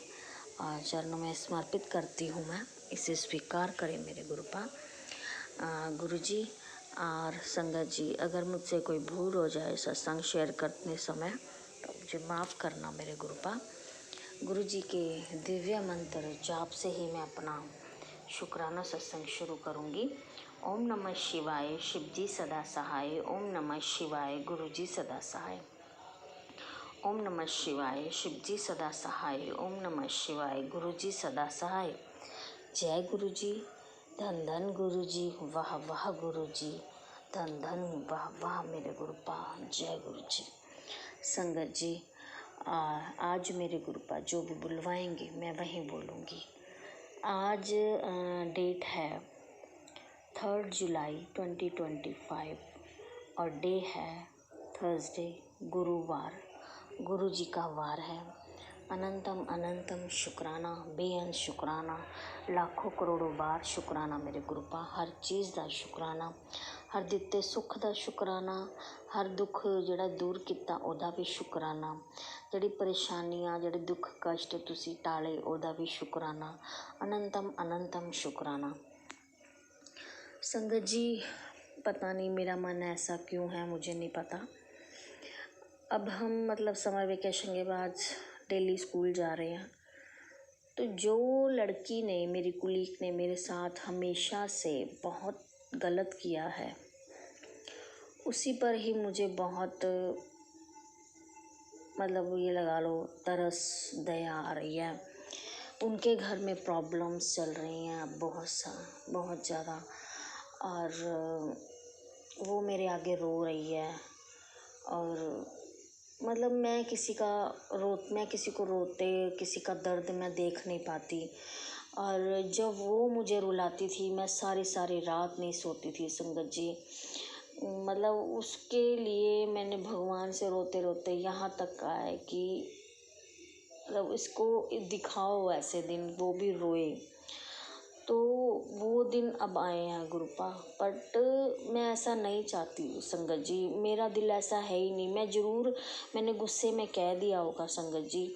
और चरणों में समर्पित करती हूँ मैं। इसे स्वीकार करें मेरे गुरुपा। गुरु जी और संगत जी, अगर मुझसे कोई भूल हो जाए सत्संग शेयर करते समय तो मुझे माफ़ करना मेरे गुरुपा। गुरु जी के दिव्य मंत्र जाप से ही मैं अपना शुक्राना सत्संग शुरू करूँगी। ओम नमः शिवाय, शिव जी सदा सहाय। ओम नमः शिवाय, गुरु जी सदा सहाय। ओम नमः शिवाय, शिव जी सदा सहाय। ओम नमः शिवाय, गुरु जी सदा सहाय। जय गुरु जी, धन धन गुरु जी, वाह वाह गुरु जी, धन धन वाह वाह मेरे गुरुपा। जय गुरु जी। संगत जी, आज मेरे गुरुपा जो भी बुलवाएंगे मैं वहीं बोलूँगी। आज डेट है 3 जुलाई 2025 और डे है थर्सडे, गुरुवार, गुरु जी का वार है। अनंतम अनंतम शुक्राना, बेअंत शुक्राना, लाखों करोड़ों बार शुक्राना मेरे गुरुपा। हर चीज़ का शुक्राना, हर दिते सुख का शुक्राना, हर दुख जिहड़ा दूर किता ओदा भी शुक्राना, जिहड़ी परेशानियां जिहड़े दुख कष्ट तुसी टाले ओदा भी शुक्राना। अनंतम अनंतम शुक्राना। संगत जी, पता नहीं मेरा मन ऐसा क्यों है, मुझे नहीं पता। अब हम मतलब समर वेकेशन के बाद डेली स्कूल जा रहे हैं, तो जो लड़की ने, मेरी कुलीग ने मेरे साथ हमेशा से बहुत गलत किया है, उसी पर ही मुझे बहुत मतलब ये लगा लो तरस दया आ रही है। उनके घर में प्रॉब्लम्स चल रही हैं अब बहुत ज़्यादा, और वो मेरे आगे रो रही है। और मतलब मैं किसी को रोते, किसी का दर्द मैं देख नहीं पाती। और जब वो मुझे रुलाती थी, मैं सारी रात नहीं सोती थी संगत जी। मतलब उसके लिए मैंने भगवान से रोते रोते यहाँ तक आए कि मतलब इसको दिखाओ ऐसे दिन, वो भी रोए। तो वो दिन अब आए हैं गुरुपा, बट मैं ऐसा नहीं चाहती संगत जी, मेरा दिल ऐसा है ही नहीं। मैंने गुस्से में कह दिया होगा संगत जी,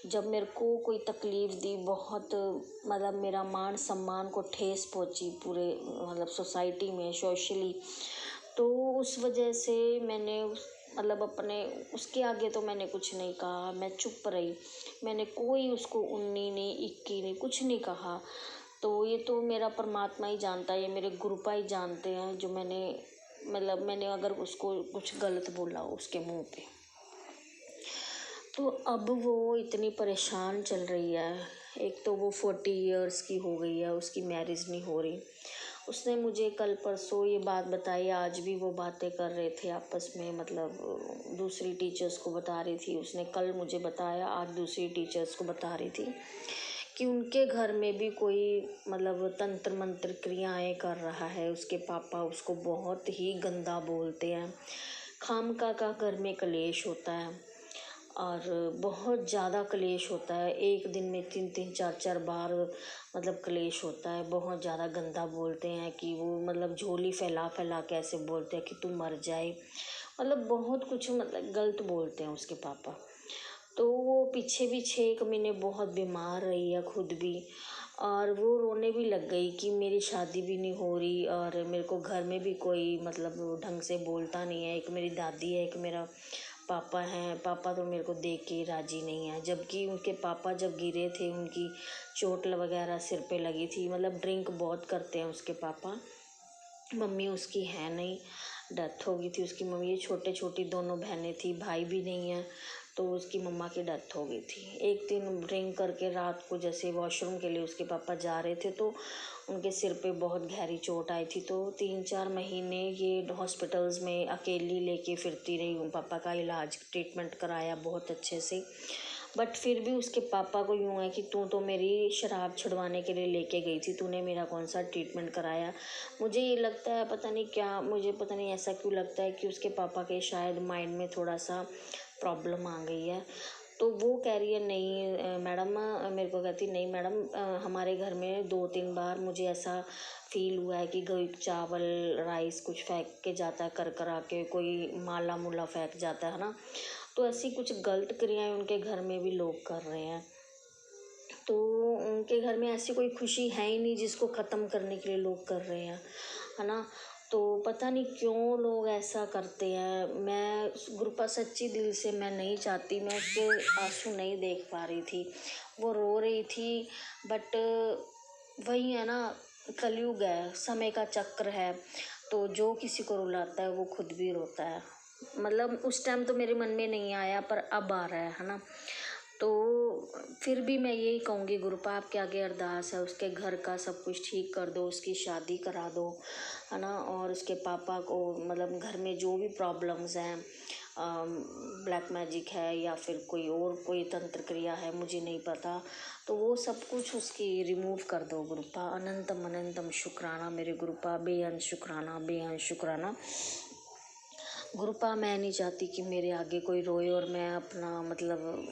जब मेरे को कोई तकलीफ़ दी, बहुत मतलब मेरा मान सम्मान को ठेस पहुंची पूरे मतलब सोसाइटी में, सोशली, तो उस वजह से मैंने मतलब अपने उसके आगे तो मैंने कुछ नहीं कहा, मैं चुप रही। मैंने कोई उसको उन्नी नहीं, इक्की नहीं, कुछ नहीं कहा। तो ये तो मेरा परमात्मा ही जानता है, ये मेरे गुरुपा ही जानते हैं, जो मैंने अगर उसको कुछ गलत बोला हो उसके मुंह पे। तो अब वो इतनी परेशान चल रही है। एक तो वो 40 इयर्स की हो गई है, उसकी मैरिज नहीं हो रही। उसने मुझे कल परसों ये बात बताई, आज भी वो बातें कर रहे थे आपस में, मतलब दूसरी टीचर्स को बता रही थी। उसने कल मुझे बताया, आज दूसरी टीचर्स को बता रही थी कि उनके घर में भी कोई मतलब तंत्र मंत्र क्रियाएं कर रहा है। उसके पापा उसको बहुत ही गंदा बोलते हैं, खामखा का घर में कलेश होता है और बहुत ज़्यादा कलेश होता है। एक दिन में 3-3 4-4 बार मतलब कलेश होता है। बहुत ज़्यादा गंदा बोलते हैं कि वो मतलब झोली फैला फैला के ऐसे बोलते हैं कि तू मर जाए, मतलब बहुत कुछ मतलब गलत बोलते हैं उसके पापा। तो वो पीछे भी 6 महीने बहुत बीमार रही है खुद भी, और वो रोने भी लग गई कि मेरी शादी भी नहीं हो रही और मेरे को घर में भी कोई मतलब ढंग से बोलता नहीं है। एक मेरी दादी है, एक मेरा पापा हैं। पापा तो मेरे को देख के राज़ी नहीं है, जबकि उनके पापा जब गिरे थे उनकी चोट वगैरह सिर पे लगी थी। मतलब ड्रिंक बहुत करते हैं उसके पापा। मम्मी उसकी है नहीं, डेथ हो गई थी उसकी मम्मी। ये छोटे छोटी दोनों बहनें थी, भाई भी नहीं है, तो उसकी मम्मा की डेथ हो गई थी। एक दिन ड्रिंक करके रात को जैसे वॉशरूम के लिए उसके पापा जा रहे थे तो उनके सिर पे बहुत गहरी चोट आई थी। तो 3-4 महीने ये हॉस्पिटल्स में अकेली लेके फिरती रही। पापा का इलाज ट्रीटमेंट कराया बहुत अच्छे से, बट फिर भी उसके पापा को यूँ है कि तू तो मेरी शराब छुड़वाने के लिए लेके गई थी, तूने मेरा कौन सा ट्रीटमेंट कराया। मुझे ये लगता है, पता नहीं क्या, मुझे पता नहीं ऐसा क्यों लगता है कि उसके पापा के शायद माइंड में थोड़ा सा प्रॉब्लम आ गई है। तो वो कह रही है नहीं मैडम, मेरे को कहती नहीं मैडम, हमारे घर में 2-3 बार मुझे ऐसा फील हुआ है कि कोई चावल राइस कुछ फेंक के जाता है, कर के कोई माला मुला फेंक जाता है ना। तो ऐसी कुछ गलत क्रियाएं उनके घर में भी लोग कर रहे हैं। तो उनके घर में ऐसी कोई खुशी है ही नहीं जिसको ख़त्म करने के लिए लोग कर रहे हैं, है ना। तो पता नहीं क्यों लोग ऐसा करते हैं। मैं गुरुपा सच्ची दिल से मैं नहीं चाहती, मैं उसके आंसू नहीं देख पा रही थी, वो रो रही थी, बट वही है ना, कलयुग है, समय का चक्र है। तो जो किसी को रुलाता है वो खुद भी रोता है। मतलब उस टाइम तो मेरे मन में नहीं आया, पर अब आ रहा है ना। तो फिर भी मैं यही कहूँगी गुरुपा, आपके आगे अरदास है, उसके घर का सब कुछ ठीक कर दो, उसकी शादी करा दो, है ना। और उसके पापा को मतलब घर में जो भी प्रॉब्लम्स हैं, ब्लैक मैजिक है या फिर कोई तंत्र क्रिया है, मुझे नहीं पता, तो वो सब कुछ उसकी रिमूव कर दो गुरुपा। अनंतम अनंतम शुक्राना मेरे गुरुपा, बेअंत शुक्राना, बेअंत शुक्राना गुरुपा। मैं नहीं चाहती कि मेरे आगे कोई रोए और मैं अपना मतलब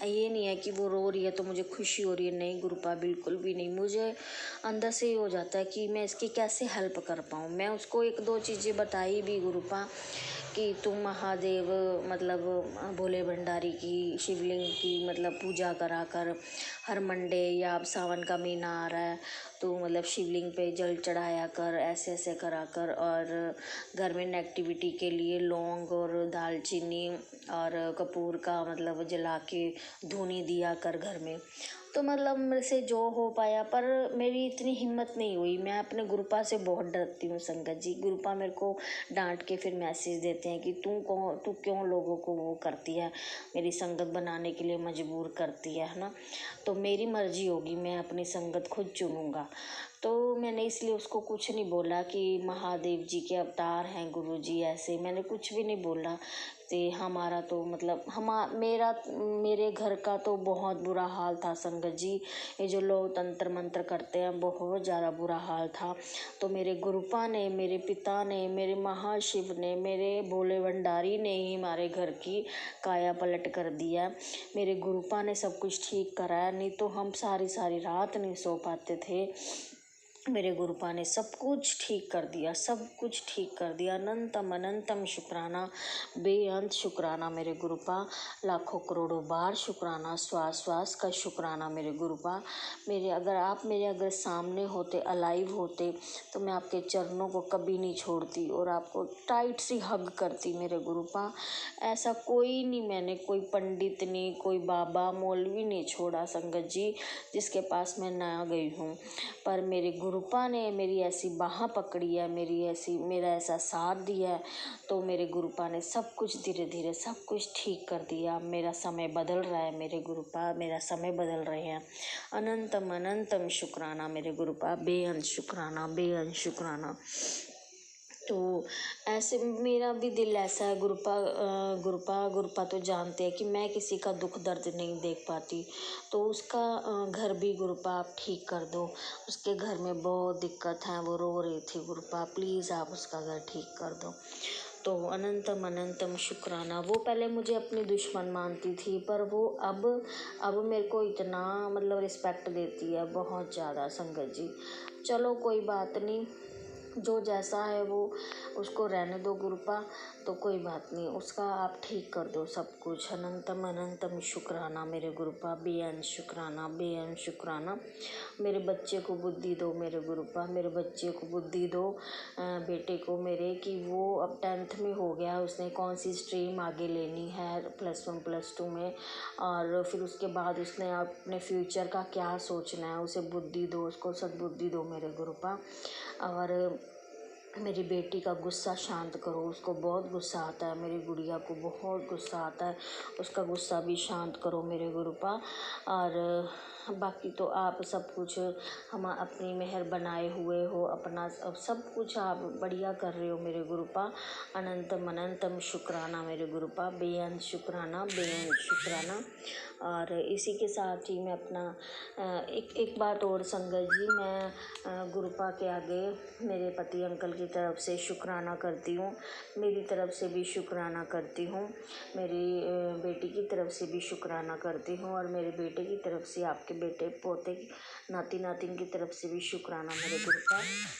ये नहीं है कि वो रो रही है तो मुझे खुशी हो रही है, नहीं गुरुपा, बिल्कुल भी नहीं। मुझे अंदर से ये हो जाता है कि मैं इसकी कैसे हेल्प कर पाऊँ। मैं उसको 1-2 चीज़ें बताई भी गुरुपा कि तुम महादेव मतलब भोले भंडारी की, शिवलिंग की मतलब पूजा करा कर हर मंडे, या अब सावन का महीना आ रहा है तो मतलब शिवलिंग पे जल चढ़ाया कर, ऐसे ऐसे करा कर। और घर में नेगेटिविटी के लिए लौंग और दालचीनी और कपूर का मतलब जला के धूनी दिया कर घर में। तो मतलब मेरे से जो हो पाया, पर मेरी इतनी हिम्मत नहीं हुई। मैं अपने गुरुपा से बहुत डरती हूँ संगत जी। गुरुपा मेरे को डांट के फिर मैसेज देते हैं कि तू क्यों लोगों को वो करती है, मेरी संगत बनाने के लिए मजबूर करती है ना। तो मेरी मर्जी होगी, मैं अपनी संगत खुद चुनूँगा। तो मैंने इसलिए उसको कुछ नहीं बोला कि महादेव जी के अवतार हैं गुरुजी, ऐसे मैंने कुछ भी नहीं बोला। ते हमारा तो मतलब मेरे घर का तो बहुत बुरा हाल था संगत जी। ये जो लोग तंत्र मंत्र करते हैं बहुत ज़्यादा बुरा हाल था। तो मेरे गुरुपा ने, मेरे पिता ने, मेरे महाशिव ने, मेरे भोले भंडारी ने ही हमारे घर की काया पलट कर दिया। मेरे गुरुपा ने सब कुछ ठीक कराया, नहीं तो हम सारी सारी रात नहीं सो पाते थे। मेरे गुरुपा ने सब कुछ ठीक कर दिया, सब कुछ ठीक कर दिया। अनंतम अनंतम शुक्राना, बेअंत शुक्राना मेरे गुरुपा। लाखों करोड़ों बार शुक्राना, श्वास श्वास का शुक्राना मेरे गुरुपा। आप मेरे अगर सामने होते, अलाइव होते, तो मैं आपके चरणों को कभी नहीं छोड़ती और आपको टाइट सी हग करती मेरे गुरुपा। ऐसा कोई नहीं, मैंने कोई पंडित नहीं, कोई बाबा मौलवी नहीं छोड़ा संगत जी जिसके पास मैं ना गई हूँ। पर मेरे गुरुपा ने मेरी ऐसी बाह पकड़ी है, मेरा ऐसा साथ दिया है, तो मेरे गुरुपा ने सब कुछ धीरे धीरे सब कुछ ठीक कर दिया। मेरा समय बदल रहा है मेरे गुरुपा, मेरा समय बदल रहे हैं। अनंतम अनंतम शुक्राना मेरे गुरुपा, बेअंत शुक्राना, बेअंत शुक्राना। तो ऐसे मेरा भी दिल ऐसा है गुरुपा तो जानते हैं कि मैं किसी का दुख दर्द नहीं देख पाती, तो उसका घर भी गुरुपा आप ठीक कर दो। उसके घर में बहुत दिक्कत है, वो रो रही थी गुरुपा, प्लीज़ आप उसका घर ठीक कर दो। तो अनंतम अनंतम शुक्राना। वो पहले मुझे अपनी दुश्मन मानती थी, पर वो अब मेरे को इतना मतलब रिस्पेक्ट देती है, बहुत ज़्यादा संगत जी। चलो कोई बात नहीं, जो जैसा है वो उसको रहने दो गुरुपा, तो कोई बात नहीं, उसका आप ठीक कर दो सब कुछ। अनंतम अनंतम शुक्राना मेरे गुरुपा, बेअंत शुक्राना, बेअंत शुक्राना। मेरे बच्चे को बुद्धि दो मेरे गुरुपा, मेरे बच्चे को बुद्धि दो, बेटे को मेरे, कि वो अब 10th में हो गया, उसने कौन सी स्ट्रीम आगे लेनी है +1 +2 में, और फिर उसके बाद उसने अपने फ्यूचर का क्या सोचना है, उसे बुद्धि दो, उसको सद्बुद्धि दो मेरे गुरुपा। और मेरी बेटी का गुस्सा शांत करो, उसको बहुत गुस्सा आता है, मेरी गुड़िया को बहुत गुस्सा आता है, उसका गुस्सा भी शांत करो मेरे गुरुपा। और बाकी तो आप सब कुछ हम अपनी मेहर बनाए हुए हो, अपना सब कुछ आप बढ़िया कर रहे हो मेरे गुरुपा। अनंतम अनंतम शुक्राना मेरे गुरुपा, बेअंत शुक्राना, बेअंत शुक्राना। और इसी के साथ ही मैं अपना एक बात और संगत जी, मैं गुरुपा के आगे मेरे पति अंकल की तरफ से शुक्राना करती हूँ, मेरी तरफ से भी शुक्राना करती हूँ, मेरी बेटी की तरफ से भी शुक्राना करती हूँ, और मेरे बेटे की तरफ से, आपके बेटे पोते नाती नातिन की तरफ से भी शुक्राना मेरे गुरुपा।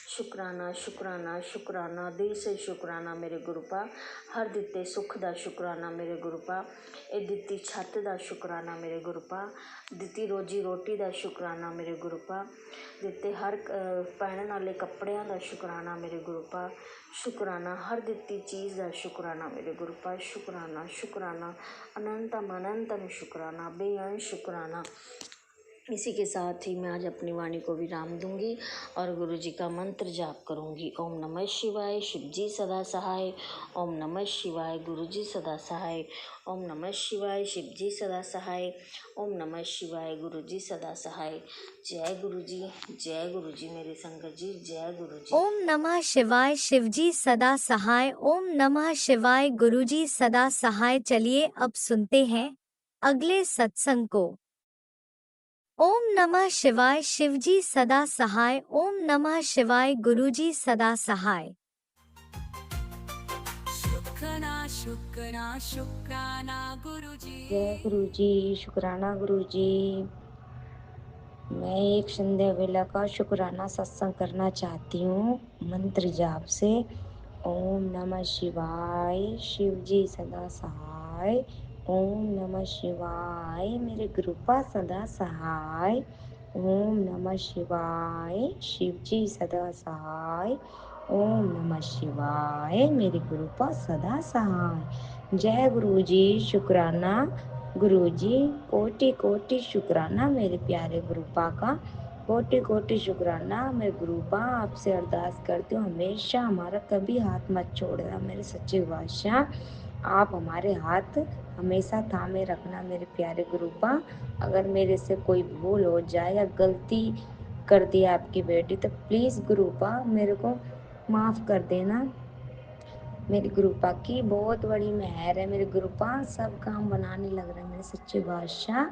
शुक्राना शुक्राना शुक्राना, दिल से शुक्राना मेरे गुरुपा। हर दिते सुख दा शुक्राना मेरे गुरुपा। ए दिती छत दा शुक्राना मेरे गुरुपा। दिती रोजी रोटी दा शुक्राना मेरे गुरुपा। दिते हर पहनने वाले कपड़ियां दा शुक्राना मेरे गुरुपा। शुक्राना हर दिती चीज़ दा शुक्राना मेरे गुरुपा। शुक्राना शुक्राना, अनंतम अनंतम शुक्राना, बेअंत शुक्राना। इसी के साथ ही मैं आज अपनी वाणी को विराम दूंगी और गुरु जी का मंत्र जाप करूंगी। ओम नमः शिवाय, शिव जी सदा सहाय। ओम नमः शिवाय, गुरु जी सदा सहाय। ओम नमः शिवाय, शिव जी सदा सहाय। ओम नमः शिवाय, गुरु जी सदा सहाय। जय गुरु जी मेरे संगत जी, जय गुरु जी। ओम नमः शिवाय, शिवजी सदा सहाय। ओम नमः शिवाय, गुरुजी सदा सहाय। चलिए अब सुनते हैं अगले सत्संग को। ओम नमः शिवाय, शिवजी सदा सहाय। ओम नमः शिवाय, गुरुजी सदा सहाय। शुक्राना गुरुजी। जय गुरु जी, शुक्राना गुरु जी। मैं एक संध्या वेला का शुक्राना सत्संग करना चाहती हूँ मंत्र जाप से। ओम नमः शिवाय, शिव जी सदा सहाय। ओम नमः शिवाय, मेरे गुरुपा सदा सहाय। ओम नमः शिवाय, शिव जी सदा सहाय। ओम नमः शिवाय, मेरे गुरुपा सदा सहाय। जय गुरु जी, शुक्राना गुरु जी। कोटि कोटि शुक्राना मेरे प्यारे गुरुपा का, कोटि कोटि शुक्राना। मैं गुरुपा आपसे अरदास करती हूँ, हमेशा हमारा कभी हाथ मत छोड़ना मेरे सच्चे बादशाह। आप हमारे हाथ हमेशा थामे रखना मेरे प्यारे गुरुपा। अगर मेरे से कोई भूल हो जाए या गलती कर दिया आपकी बेटी, तो प्लीज़ गुरुपा मेरे को माफ़ कर देना। मेरी गुरुपा की बहुत बड़ी मेहर है। मेरे गुरुपा सब काम बनाने लग रहे हैं मेरे सच्चे बादशाह।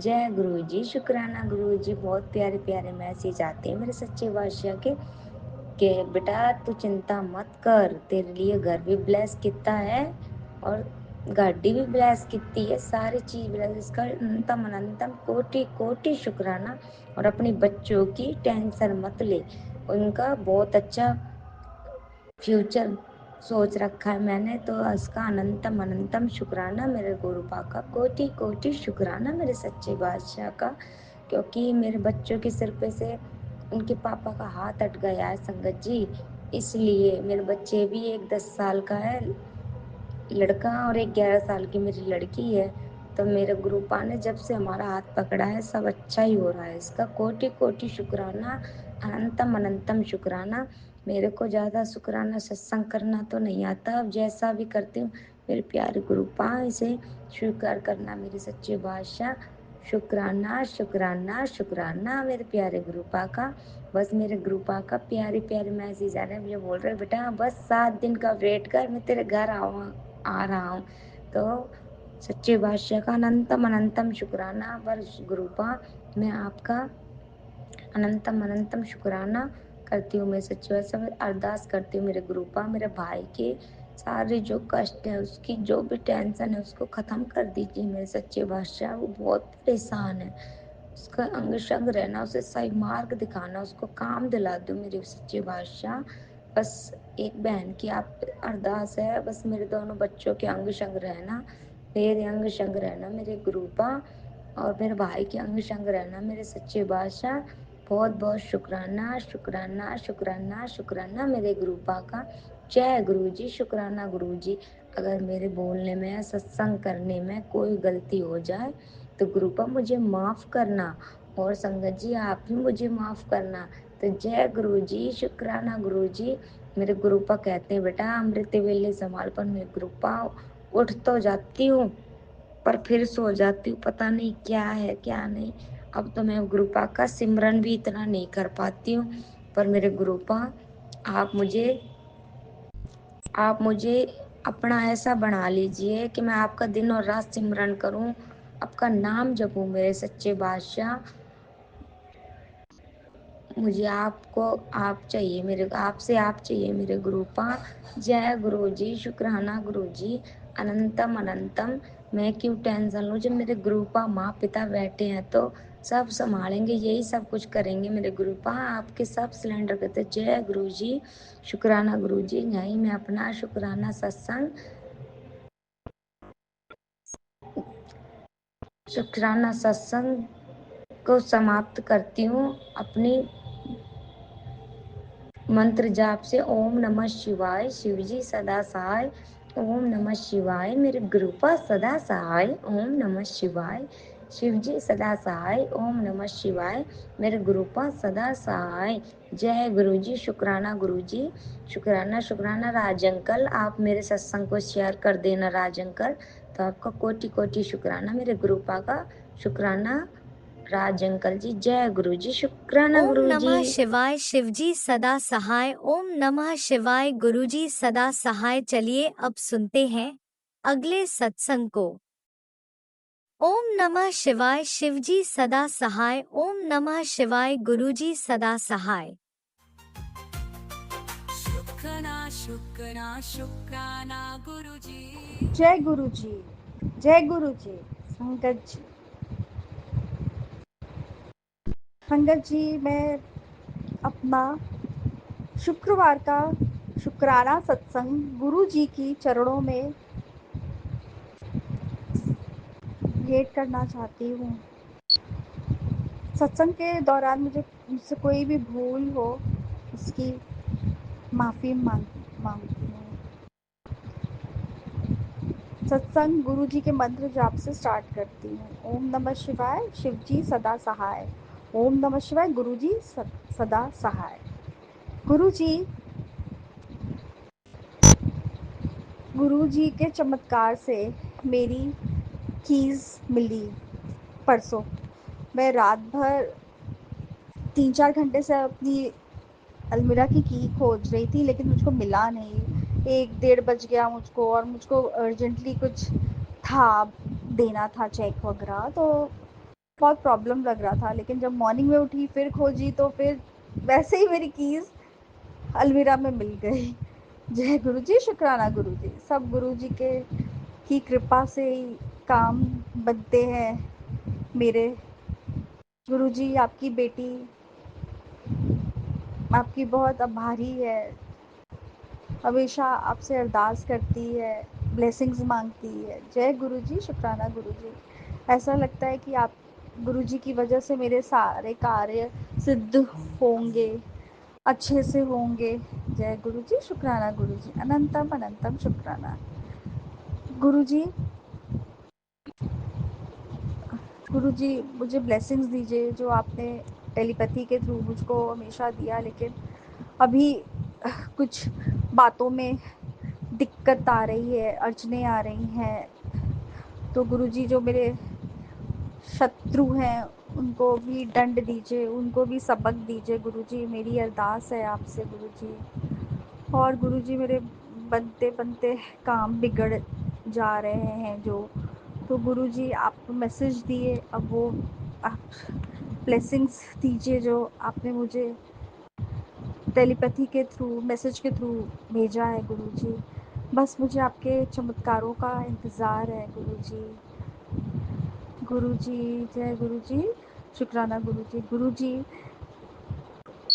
जय गुरु जी, शुक्राना गुरु जी। बहुत प्यारे प्यारे मैसेज आते हैं मेरे सच्चे बादशाह के कि बेटा तू चिंता मत कर, तेरे लिए घर भी ब्लेस कितना है और गाड़ी भी ब्लेस कितनी है, सारी चीज ब्लेस। इसका अनंतम अनंतम कोटि कोटि शुक्राना। और अपने बच्चों की टेंशन मत ले, उनका बहुत अच्छा फ्यूचर सोच रखा है मैंने, तो उसका अनंतम अनंतम शुक्राना मेरे गुरुपा का। कोटि कोटि शुक्राना मेरे सच्चे बादशाह का, क्योंकि मेरे बच्चों के सिर पे से उनके पापा का हाथ अट गया है संगत जी। इसलिए मेरे बच्चे भी, एक 10 साल का है लड़का और एक 11 साल की मेरी लड़की है। तो मेरे गुरुपा ने जब से हमारा हाथ पकड़ा है सब अच्छा ही हो रहा है। इसका कोटि कोटि शुक्राना, अनंतम अनंतम शुक्राना। मेरे को ज़्यादा शुक्राना सत्संग करना तो नहीं आता, अब जैसा भी करती हूँ मेरे प्यारे गुरुपा इसे स्वीकार करना मेरे सच्चे बादशाह। शुक्राना शुक्राना शुक्राना मेरे प्यारे गुरुपा का। बस मेरे गुरुपा का प्यारे प्यारे मैसेज आ रहे हैं, मुझे बोल रहे बेटा बस 7 दिन का वेट कर, मैं तेरे घर आ रहा हूँ। तो सच्चे बादशाह का अनंतम अनंतम शुक्राना। पर गुरुपा मैं आपका अनंतम अनंतम शुक्राना करती हूँ। मैं सच्ची बात में अरदास करती हूँ मेरे गुरुपा, मेरे भाई के सारे जो कष्ट है, उसकी जो भी टेंशन है उसको ख़त्म कर दीजिए मेरे सच्चे बादशाह। वो बहुत परेशान है, उसका अंग शंग रहना, उसे सही मार्ग दिखाना, उसको काम दिला दो मेरे सच्चे बादशाह। बस एक बहन की आप अरदास है, बस मेरे दोनों बच्चों के अंग शंग रहना, मेरे अंग शंग रहना मेरे गुरुपा, और मेरे भाई के अंग शंग रहना मेरे सच्चे बादशाह। बहुत बहुत शुक्राना शुक्राना शुक्राना शुक्राना मेरे गुरुपा का। जय गुरु जी, शुक्राना गुरु जी। अगर मेरे बोलने में, सत्संग करने में कोई गलती हो जाए तो गुरुपा मुझे माफ़ करना, और संगत जी आप भी मुझे माफ़ करना। तो जय गुरु जी, शुक्राना गुरु जी। मेरे गुरुपा कहते हैं बेटा अमृत वेले संभाल, पर मेरे गुरुपा उठ तो जाती हूँ पर फिर सो जाती हूँ, पता नहीं क्या है क्या नहीं। अब तो मैं गुरुपा का सिमरन भी इतना नहीं कर पाती हूँ। पर मेरे गुरुपा आप मुझे आप मुझे अपना ऐसा बना लीजिए कि मैं आपका दिन और रात सिमरन करूं, आपका नाम जपूं मेरे सच्चे बादशाह। मुझे आपको आप चाहिए, मेरे आपसे आप चाहिए मेरे गुरुपा। जय गुरु जी, शुक्राना गुरु जी। अनंतम अनंतम। मैं क्यों टेंशन लूं, जब मेरे गुरुपा माँ पिता बैठे हैं तो सब संभालेंगे, यही सब कुछ करेंगे मेरे गुरुपा, आपके सब सिलेंडर करते। जय गुरु जी, शुक्राना गुरु जी। यहीं मैं अपना शुक्राना सत्संग, शुक्राना सत्संग को समाप्त करती हूँ अपनी मंत्र जाप से। ओम नमः शिवाय, शिवजी सदा सहाय। ओम नमः शिवाय, मेरे गुरुपा सदा सहाय। ओम नमः शिवाय, शिवजी सदा सहाय। ओम नमः शिवाय, मेरे गुरुपा सदा सहाय। जय गुरु जी, शुक्राना गुरु जी। शुक्राना शुक्राना राज अंकल, आप मेरे सत्संग को शेयर कर देना राज अंकल। तो आपका कोटि कोटि शुक्राना मेरे गुरुपा का। शुक्राना राज अंकल जी। जय गुरु जी, शुक्राना ओम गुरु जी। नमः शिवाय, शिवजी सदा सहाय। ओम नमः शिवाय, गुरुजी सदा सहाय। चलिए अब सुनते हैं अगले सत्संग को। ओम नमः शिवाय, शिवजी सदा सहाय। ओम नमः शिवाय, गुरुजी सदा सहाय। शुक्राना शुक्राना शुक्राना गुरुजी। जय गुरु जी, जय गुरु जी। संगत जी, संगत जी, मैं अपना शुक्रवार का शुक्राना सत्संग गुरु जी की चरणों में भेंट करना चाहती हूँ। सत्संग के दौरान मुझसे कोई भी भूल हो उसकी माफ़ी मांगती हूँ। सत्संग गुरु जी के मंत्र जाप से स्टार्ट करती हूँ। ओम नमः शिवाय, शिवजी सदा सहाय। ओम नमः शिवाय, गुरु जी सदा सहाय। गुरु जी के चमत्कार से मेरी कीज़ मिली परसों। मैं रात भर 3-4 घंटे से अपनी अलमीरा की की खोज रही थी, लेकिन मुझको मिला नहीं। 1 डेढ़ बज गया मुझको, और मुझको अर्जेंटली कुछ था, देना था चेक वगैरह, तो बहुत प्रॉब्लम लग रहा था। लेकिन जब मॉर्निंग में उठी फिर खोजी, तो फिर वैसे ही मेरी कीज़ अलमीरा में मिल गई। जय गुरु जी, शुक्राना गुरु जी। सब गुरु जी के की कृपा से ही काम बनते हैं मेरे। गुरु जी, आपकी बेटी आपकी बहुत आभारी है, हमेशा आपसे अरदास करती है, ब्लेसिंग्स मांगती है। जय गुरु जी, शुक्राना गुरु जी। ऐसा लगता है कि आप गुरु जी की वजह से मेरे सारे कार्य सिद्ध होंगे, अच्छे से होंगे। जय गुरु जी, शुक्राना गुरु जी। अनंतम अनंतम शुक्राना गुरु जी। गुरु जी, मुझे ब्लेसिंग्स दीजिए जो आपने टेलीपैथी के थ्रू मुझको हमेशा दिया, लेकिन अभी कुछ बातों में दिक्कत आ रही है, अड़चने आ रही हैं। तो गुरुजी, जो मेरे शत्रु हैं उनको भी दंड दीजिए, उनको भी सबक दीजिए गुरुजी, मेरी अरदास है आपसे गुरुजी। और गुरुजी, मेरे बनते बनते काम बिगड़ जा रहे हैं जो, तो गुरुजी आप मैसेज दिए, अब वो आप ब्लेसिंग्स दीजिए जो आपने मुझे टेलीपैथी के थ्रू, मैसेज के थ्रू भेजा है गुरुजी। बस मुझे आपके चमत्कारों का इंतज़ार है गुरुजी। गुरुजी, जय गुरुजी, शुक्राना गुरुजी। गुरुजी,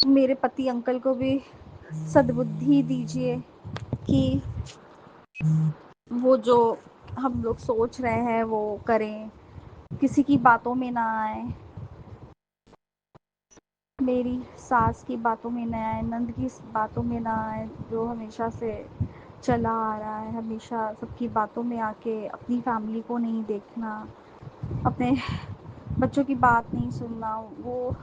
मेरे पति अंकल को भी सद्बुद्धि दीजिए कि वो जो हम लोग सोच रहे हैं वो करें, किसी की बातों में ना आए, मेरी सास की बातों में ना आए, नंद की बातों में ना आए, जो हमेशा से चला आ रहा है, हमेशा सबकी बातों में आके अपनी फैमिली को नहीं देखना, अपने बच्चों की बात नहीं सुनना। वो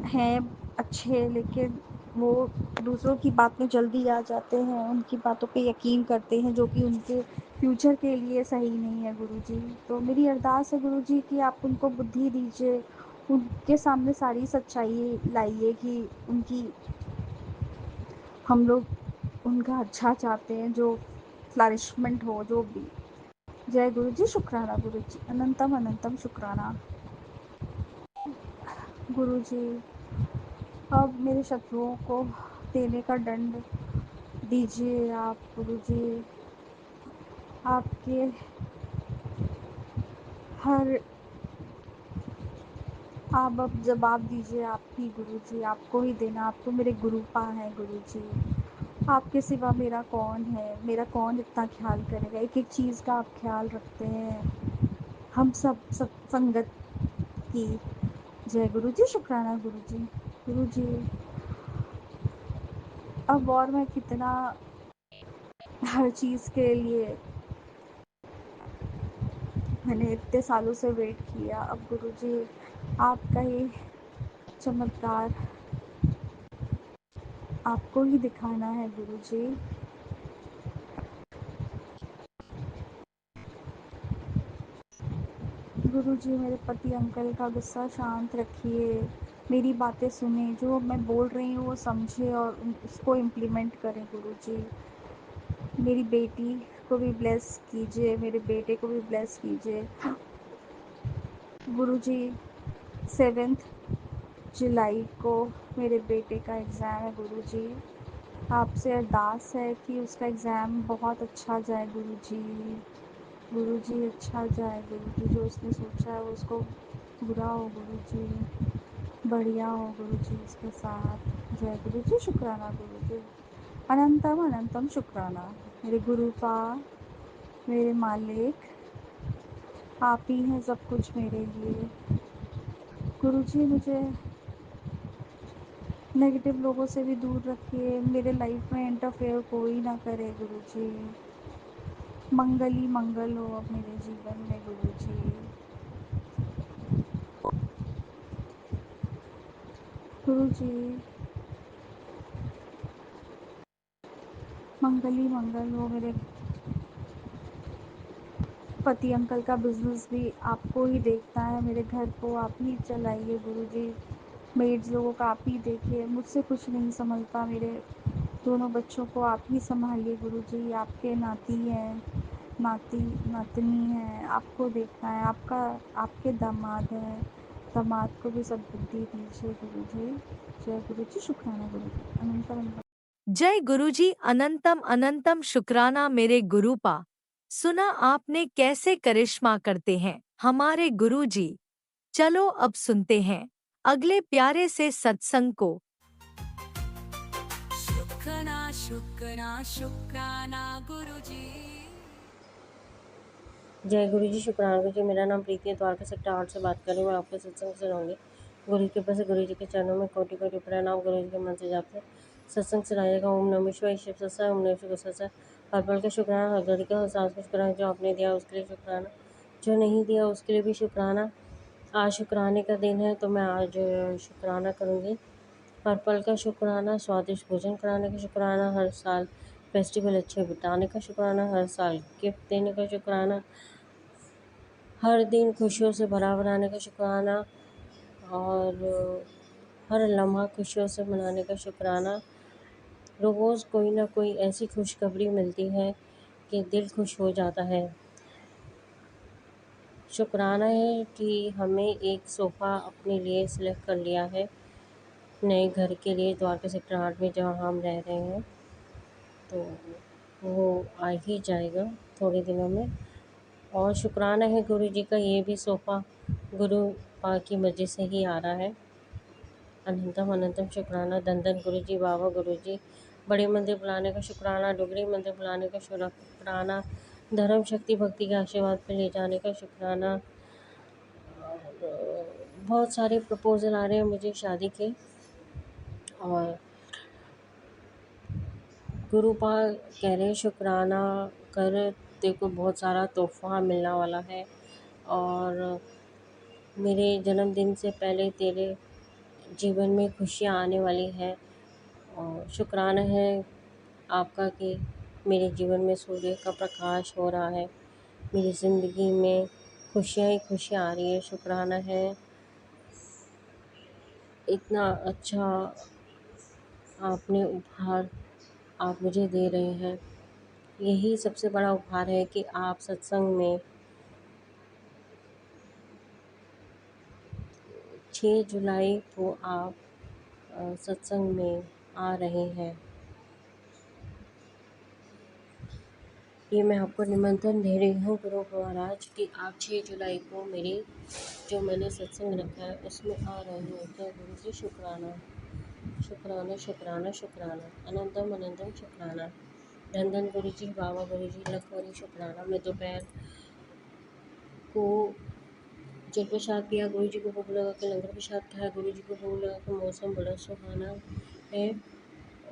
हैं अच्छे, लेकिन वो दूसरों की बात में जल्दी आ जाते हैं, उनकी बातों पे यकीन करते हैं जो कि उनके फ्यूचर के लिए सही नहीं है गुरुजी। तो मेरी अरदास है गुरुजी कि आप उनको बुद्धि दीजिए, उनके सामने सारी सच्चाई लाइए कि उनकी, हम लोग उनका अच्छा चाहते हैं, जो फ्लरिशमेंट हो जो भी। जय गुरु जी, शुक्राना गुरु जी। अनंतम अनंतम शुक्राना गुरु जी। अब मेरे शत्रुओं को देने का दंड दीजिए आप गुरु जी। आपके हर, आप अब जवाब दीजिए, आप ही गुरु जी, आपको ही देना। आप तो मेरे गुरुपा हैं गुरु जी, आपके सिवा मेरा कौन है, मेरा कौन इतना ख्याल करेगा। एक एक चीज़ का आप ख्याल रखते हैं, हम सब संगत की। जय गुरु जी, शुक्राना गुरु जी। गुरु जी, अब और मैं कितना हर चीज़ के लिए मैंने इतने सालों से वेट किया, अब गुरु जी आपका ही चमत्कार आपको ही दिखाना है गुरु जी। गुरु जी, मेरे पति अंकल का गुस्सा शांत रखिए, मेरी बातें सुने, जो मैं बोल रही हूँ वो समझे और उसको इम्प्लीमेंट करें गुरु जी। मेरी बेटी को भी ब्लेस कीजिए, मेरे बेटे को भी ब्लेस कीजिए गुरु जी। 7 जुलाई को मेरे बेटे का एग्ज़ाम है गुरु जी, आपसे अरदास है कि उसका एग्ज़ाम बहुत अच्छा जाए गुरु जी। गुरु जी, अच्छा जाए गुरु जी, जो उसने सोचा है वो उसको पूरा हो गुरु जी, बढ़िया हो गुरु जी उसके साथ। जय गुरु जी, शुक्राना गुरु जी। अनंतम अनंतम शुक्राना मेरे गुरुपा, मेरे मालिक, आप ही हैं सब कुछ मेरे लिए। गुरु जी, मुझे नेगेटिव लोगों से भी दूर रखिए, मेरे लाइफ में इंटरफेयर कोई ना करे गुरु जी। मंगल ही मंगल हो अब मेरे जीवन में गुरु जी। गुरु जी, मंगल ही मंगल हो। मेरे पति अंकल का बिजनेस भी आपको ही देखना है, मेरे घर को आप ही चलाइए गुरु जी। मेड्स लोगों का आप ही देखिए, मुझसे कुछ नहीं संभलता, मेरे दोनों बच्चों को आप ही संभालिए गुरुजी। आपके नाती हैं, नातनी है, आपको देखना है, आपके दामाद हैं, दामाद को भी सद्बुद्धि दीजिए गुरुजी। जय गुरुजी, शुक्राना गुरुजी। अनंतम जय गुरुजी, अनंतम अनंतम शुक्राना मेरे गुरुपा। सुना आपने कैसे करिश्मा करते हैं हमारे गुरुजी। चलो अब सुनते हैं अगले प्यारे से सत्संग को। शुक्राना शुक्राना शुक्राना गुरुजी। जय गुरु जी, शुक्राना गुरु जी। मेरा नाम प्रीति है, द्वारका सेक्टर 8 से बात कर रही हूँ। मैं आपके सत्संग सुनाऊंगी। गुरु की कृपा से गुरु जी के चरणों में कोटि कोटि प्रणाम। गुरु जी के मन से जाप से सत्संग सुनाइएगा। ओम नमः शिवाय, शिव सत्संग, ओम नमः शिवाय सत्संग। हर पल का शुक्राना, हर घड़ी का, हर सांस का शुक्राना। जो आपने दिया उसके लिए शुक्राना, जो नहीं दिया उसके लिए भी शुक्राना। आज शुक्राने का दिन है तो मैं आज शुक्राना करूँगी। हर पल का शुक्राना, स्वादिष्ट भोजन कराने का शुक्राना, हर साल फेस्टिवल अच्छे बिताने का शुक्राना, हर साल गिफ्ट देने का शुक्राना, हर दिन खुशियों से भरा बनाने का शुक्राना और हर लम्हा खुशियों से मनाने का शुक्राना। रोज़ कोई ना कोई ऐसी खुशखबरी मिलती है कि दिल खुश हो जाता है। शुक्राना है कि हमें एक सोफ़ा अपने लिए सिलेक्ट कर लिया है नए घर के लिए, द्वारका सेक्टर 8 में जहाँ हम रह रहे हैं। तो वो आ ही जाएगा थोड़े दिनों में। और शुक्राना है गुरु जी का, ये भी सोफ़ा गुरु पाक की मर्ज़ी से ही आ रहा है। अनंतम अनंतम शुक्राना। धन धन गुरु जी, बाबा गुरु जी। बड़े मंदिर बुलाने का शुक्राना, डुगरी मंदिर बुलाने का शुक्राना, धर्म शक्ति भक्ति के आशीर्वाद पे ले जाने का शुक्राना। बहुत सारे प्रपोजल आ रहे हैं मुझे शादी के, और गुरु पाक कह रहे हैं शुक्राना कर, तेरे को बहुत सारा तोहफ़ा मिलने वाला है और मेरे जन्मदिन से पहले तेरे जीवन में खुशियाँ आने वाली है। और शुक्राना है आपका कि मेरे जीवन में सूर्य का प्रकाश हो रहा है, मेरी ज़िंदगी में खुशियाँ ही खुशियाँ आ रही है। शुक्राना है इतना अच्छा आपने उपहार आप मुझे दे रहे हैं। यही सबसे बड़ा उपहार है कि आप सत्संग में 6 जुलाई को आप सत्संग में आ रहे हैं। ये मैं आपको निमंत्रण दे रही हूँ गुरु महाराज कि आप 6 जुलाई को मेरी जो मैंने सत्संग रखा है उसमें आ रहे हैं। जय गुरु जी, शुक्राना शुक्राना शुक्राना शुक्राना। अनंतम अनंतम शुक्राना। धन धन गुरु जी, बाबा गुरु जी, लख बड़ी शुक्राना। मैं दोपहर को जल प्रसाद पिया, गुरु जी को भोग लगा के लंगर प्रसाद खाया, गुरु जी को भोग लगा के मौसम बड़ा सुहाना है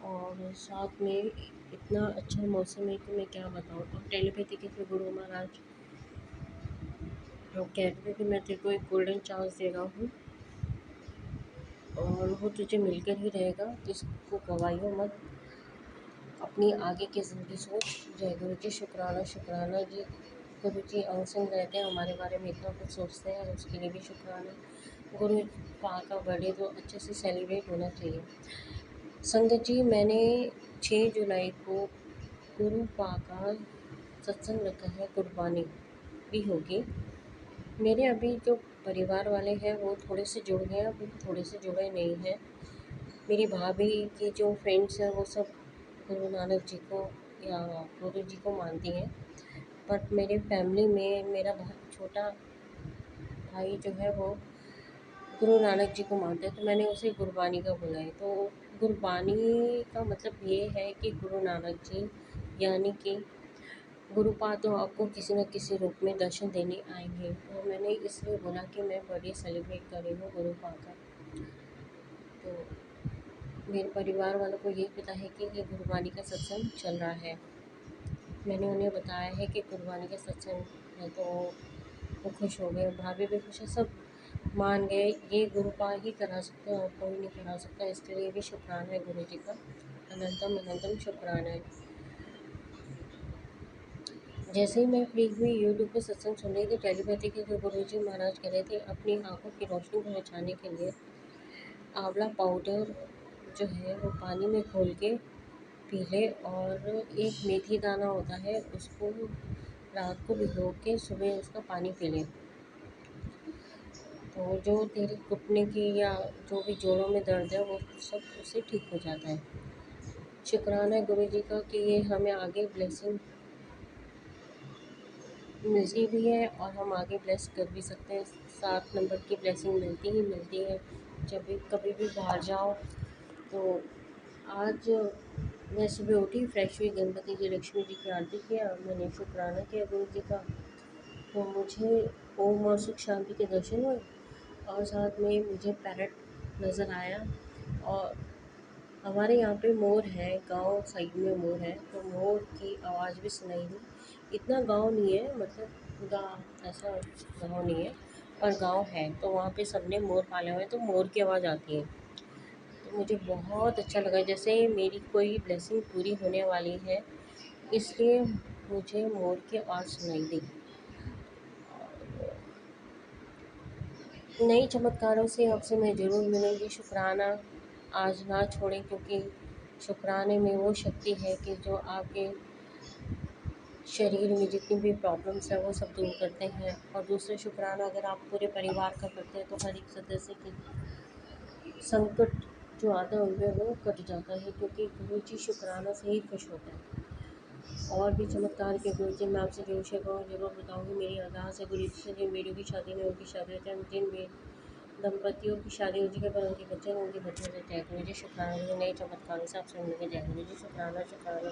और साथ में इतना अच्छा मौसम है कि मैं क्या बताऊँ। अब टेलीपैथी के थ्रू गुरु महाराज लोग कहते थे कि मैं तेरे को एक गोल्डन चांस दे रहा हूँ और वो तुझे मिलकर ही रहेगा, तो इसको गवाइयो मत, अपनी आगे की ज़िंदगी सोच। जय गुरु जी, शुक्राना शुक्राना जी। गुरु जी अंग संग रहते हैं, हमारे बारे में इतना कुछ सोचते हैं, उसके लिए भी शुक्राना। गुरु पाक का बर्थडे तो अच्छे से सेलिब्रेट होना चाहिए। संगत जी, मैंने 6 जुलाई को गुरु पाक का सत्संग रखा है, कुर्बानी भी होगी। मेरे अभी जो परिवार वाले हैं वो थोड़े से जुड़ गए हैं, अभी थोड़े से जुड़े नहीं हैं। मेरी भाभी की जो फ्रेंड्स हैं वो सब गुरु नानक जी को या गुरु जी को मानती हैं, बट मेरे फैमिली में मेरा छोटा भाई जो है वो गुरु नानक जी को मानता है, तो मैंने उसे गुरबानी का बोला है। तो गुरबानी का मतलब ये है कि गुरु नानक जी यानी कि गुरुपाद तो आपको किसी न किसी रूप में दर्शन देने आएंगे। तो मैंने इसलिए बोला कि मैं बर्थडे सेलिब्रेट कर रही हूँ गुरुपाद का। तो मेरे परिवार वालों को ये पता है कि ये गुरबानी का सत्संग चल रहा है। मैंने उन्हें बताया है कि गुरबानी का सत्संग है, तो वो खुश हो गए, भाभी भी खुश है, सब मान गए। ये गुरुपाद ही करा सकते हैं और कोई नहीं करा सकता, इसके लिए भी शुक्राना है गुरु जी का। अनंतम अनंतम शुक्राना है। जैसे ही मैं फ्री हुई यूट्यूब पे सत्संग सुन रही थी, टेलीपैथी के गुरु जी महाराज कह रहे थे अपनी आंखों की रोशनी को बचाने के लिए आंवला पाउडर जो है वो पानी में घोल के पी ले। और एक मेथी दाना होता है, उसको रात को भिगो के सुबह उसका पानी पी लें। तो जो तेरे घुटने की या जो भी जोड़ों में दर्द है वो सब उससे ठीक हो जाता है। शुक्राना है गुरु जी का कि ये हमें आगे ब्लेसिंग मिलती भी है और हम आगे ब्लेस कर भी सकते हैं। 7 नंबर की ब्लेसिंग मिलती ही मिलती है जब भी कभी भी बाहर जाओ। तो आज मैं सुबह उठी, फ्रेश हुई, गणपति जी लक्ष्मी जी की आरती किया, मैंने शुक्राना किया गुरु जी का। तो मुझे ओम और सुख शांति के दर्शन हुए और साथ में मुझे पैरट नज़र आया। और हमारे यहाँ पे मोर है, गांव साइड में मोर है, तो मोर की आवाज़ भी सुनाई दी। इतना गांव नहीं है, मतलब ऐसा गांव नहीं है, पर गांव है, तो वहाँ पे सबने मोर पाले हुए हैं, तो मोर की आवाज़ आती है। तो मुझे बहुत अच्छा लगा, जैसे मेरी कोई ब्लेसिंग पूरी होने वाली है, इसलिए मुझे मोर की आवाज़ सुनाई दी। नई चमत्कारों से आपसे मैं ज़रूर मिलूँगी। शुक्राना आज ना छोड़ें, क्योंकि शुक्राने में वो शक्ति है कि जो आपके शरीर में जितनी भी प्रॉब्लम्स है वो सब दूर करते हैं। और दूसरे शुक्राना अगर आप पूरे परिवार का करते हैं तो हर एक सदस्य की संकट जो आता है उनमें वो कट जाता है, क्योंकि गुरु जी शुक्राना से ही खुश होते हैं। और भी चमत्कार के गुरु जी मैं आपसे जरूर बताऊँगी। मेरी अरदास है गुरु जी से जिन बेटियों की शादी में उनकी शादी होती है, जिन दंपतियों की शादी हो चुकी है पर उनके बच्चे होंगे, बच्चे हो जाते हैं। गुरु जी शुक्राना, नए चमत्कारों से आपसे मिलेंगे। जय गुरु जी। शुक्राना शुक्राना।